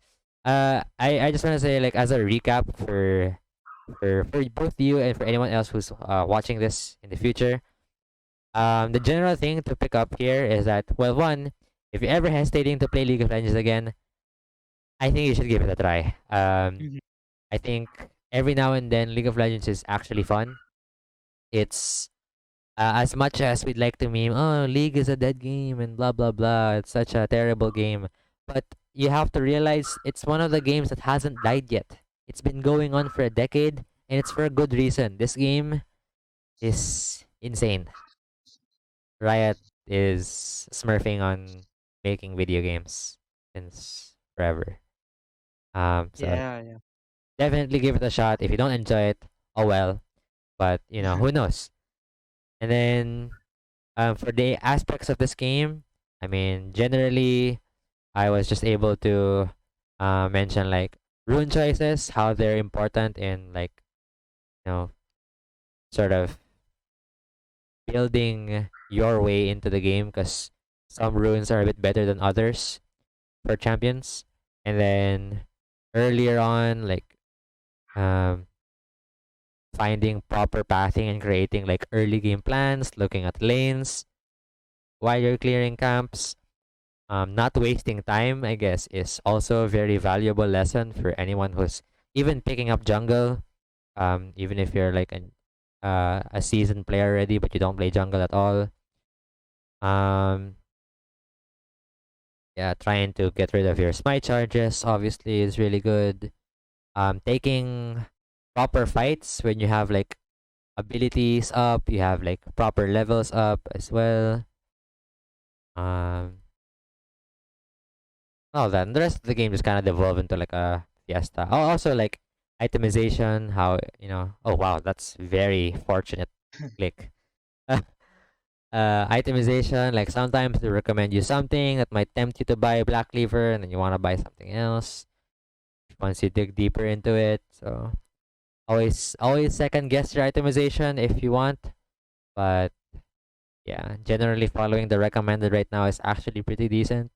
[SPEAKER 1] I just want to say like as a recap for both you and for anyone else who's watching this in the future. The general thing to pick up here is that, well, one, if you're ever hesitating to play League of Legends again, I think you should give it a try.
[SPEAKER 2] Mhm.
[SPEAKER 1] I think every now and then League of Legends is actually fun. It's as much as we'd like to meme, oh, League is a dead game and blah blah blah. It's such a terrible game, but you have to realize it's one of the games that hasn't died yet. It's been going on for a decade, and it's for a good reason. This game is insane. Riot is smurfing on making video games since forever. So
[SPEAKER 2] Yeah, yeah.
[SPEAKER 1] definitely give it a shot. If you don't enjoy it, oh well. But you know, who knows? And then for the aspects of this game, I mean, generally, I was just able to mention like rune choices, how they're important in like you know, sort of building your way into the game because some runes are a bit better than others for champions. And then earlier on, like um, finding proper pathing and creating like early game plans, looking at lanes while you're clearing camps. Not wasting time, I guess, is also a very valuable lesson for anyone who's even picking up jungle. Even if you're like a seasoned player already, but you don't play jungle at all. Um, yeah, trying to get rid of your smite charges obviously is really good. Taking proper fights when you have like abilities up, you have like proper levels up as well. Um, all that. And the rest of the game just kind of devolve into like a fiesta. Oh, also like itemization, how Oh wow, that's very fortunate. Click. Itemization, like sometimes they recommend you something that might tempt you to buy Black Cleaver, and then you want to buy something else once you dig deeper into it. So always second guess your itemization if you want, but yeah, generally following the recommended right now is actually pretty decent.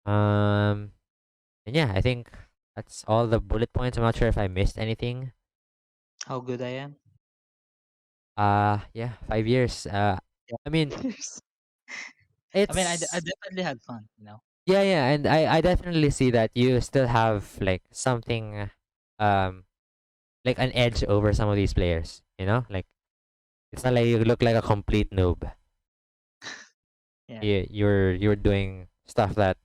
[SPEAKER 1] Um, and yeah, I think that's all the bullet points. I'm not sure if I missed anything.
[SPEAKER 2] How good I am.
[SPEAKER 1] Yeah, 5 years.
[SPEAKER 2] Yeah.
[SPEAKER 1] I mean,
[SPEAKER 2] I mean, I
[SPEAKER 1] it's
[SPEAKER 2] definitely had fun, you know.
[SPEAKER 1] yeah, yeah, and I definitely see that you still have like something, um, like an edge over some of these players. You know, like It's not like you look like a complete noob.
[SPEAKER 2] Yeah,
[SPEAKER 1] You're doing stuff that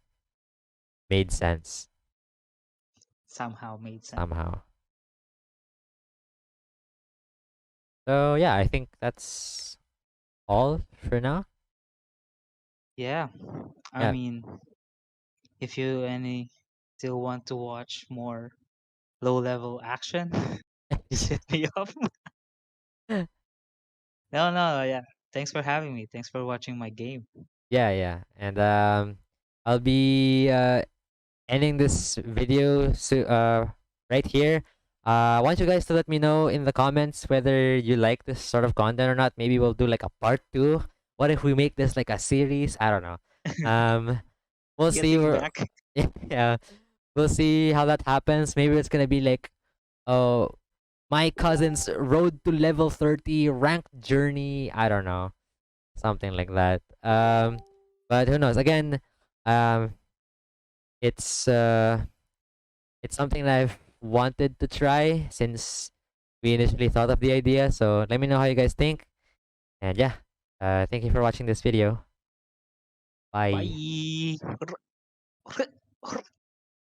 [SPEAKER 1] made sense
[SPEAKER 2] somehow made sense.
[SPEAKER 1] somehow. So yeah, I think that's all for now.
[SPEAKER 2] Yeah, I
[SPEAKER 1] Yeah.
[SPEAKER 2] mean, if you any still want to watch more low level action, just hit me up. No, no, yeah. Thanks for having me. Thanks for watching my game.
[SPEAKER 1] Yeah, yeah. And I'll be ending this video right here. I want you guys to let me know in the comments whether you like this sort of content or not. Maybe we'll do like a part two. What if we make this like a series? I don't know. Um, we'll see.
[SPEAKER 2] Getting back.
[SPEAKER 1] Yeah, we'll see how that happens. Maybe it's gonna be like, oh, my cousin's road to level 30 ranked journey. I don't know, something like that. But who knows? Again, um, it's uh it's something that I've wanted to try since we initially thought of the idea. So let me know how you guys think. And yeah, thank you for watching this video. Bye.
[SPEAKER 2] Bye.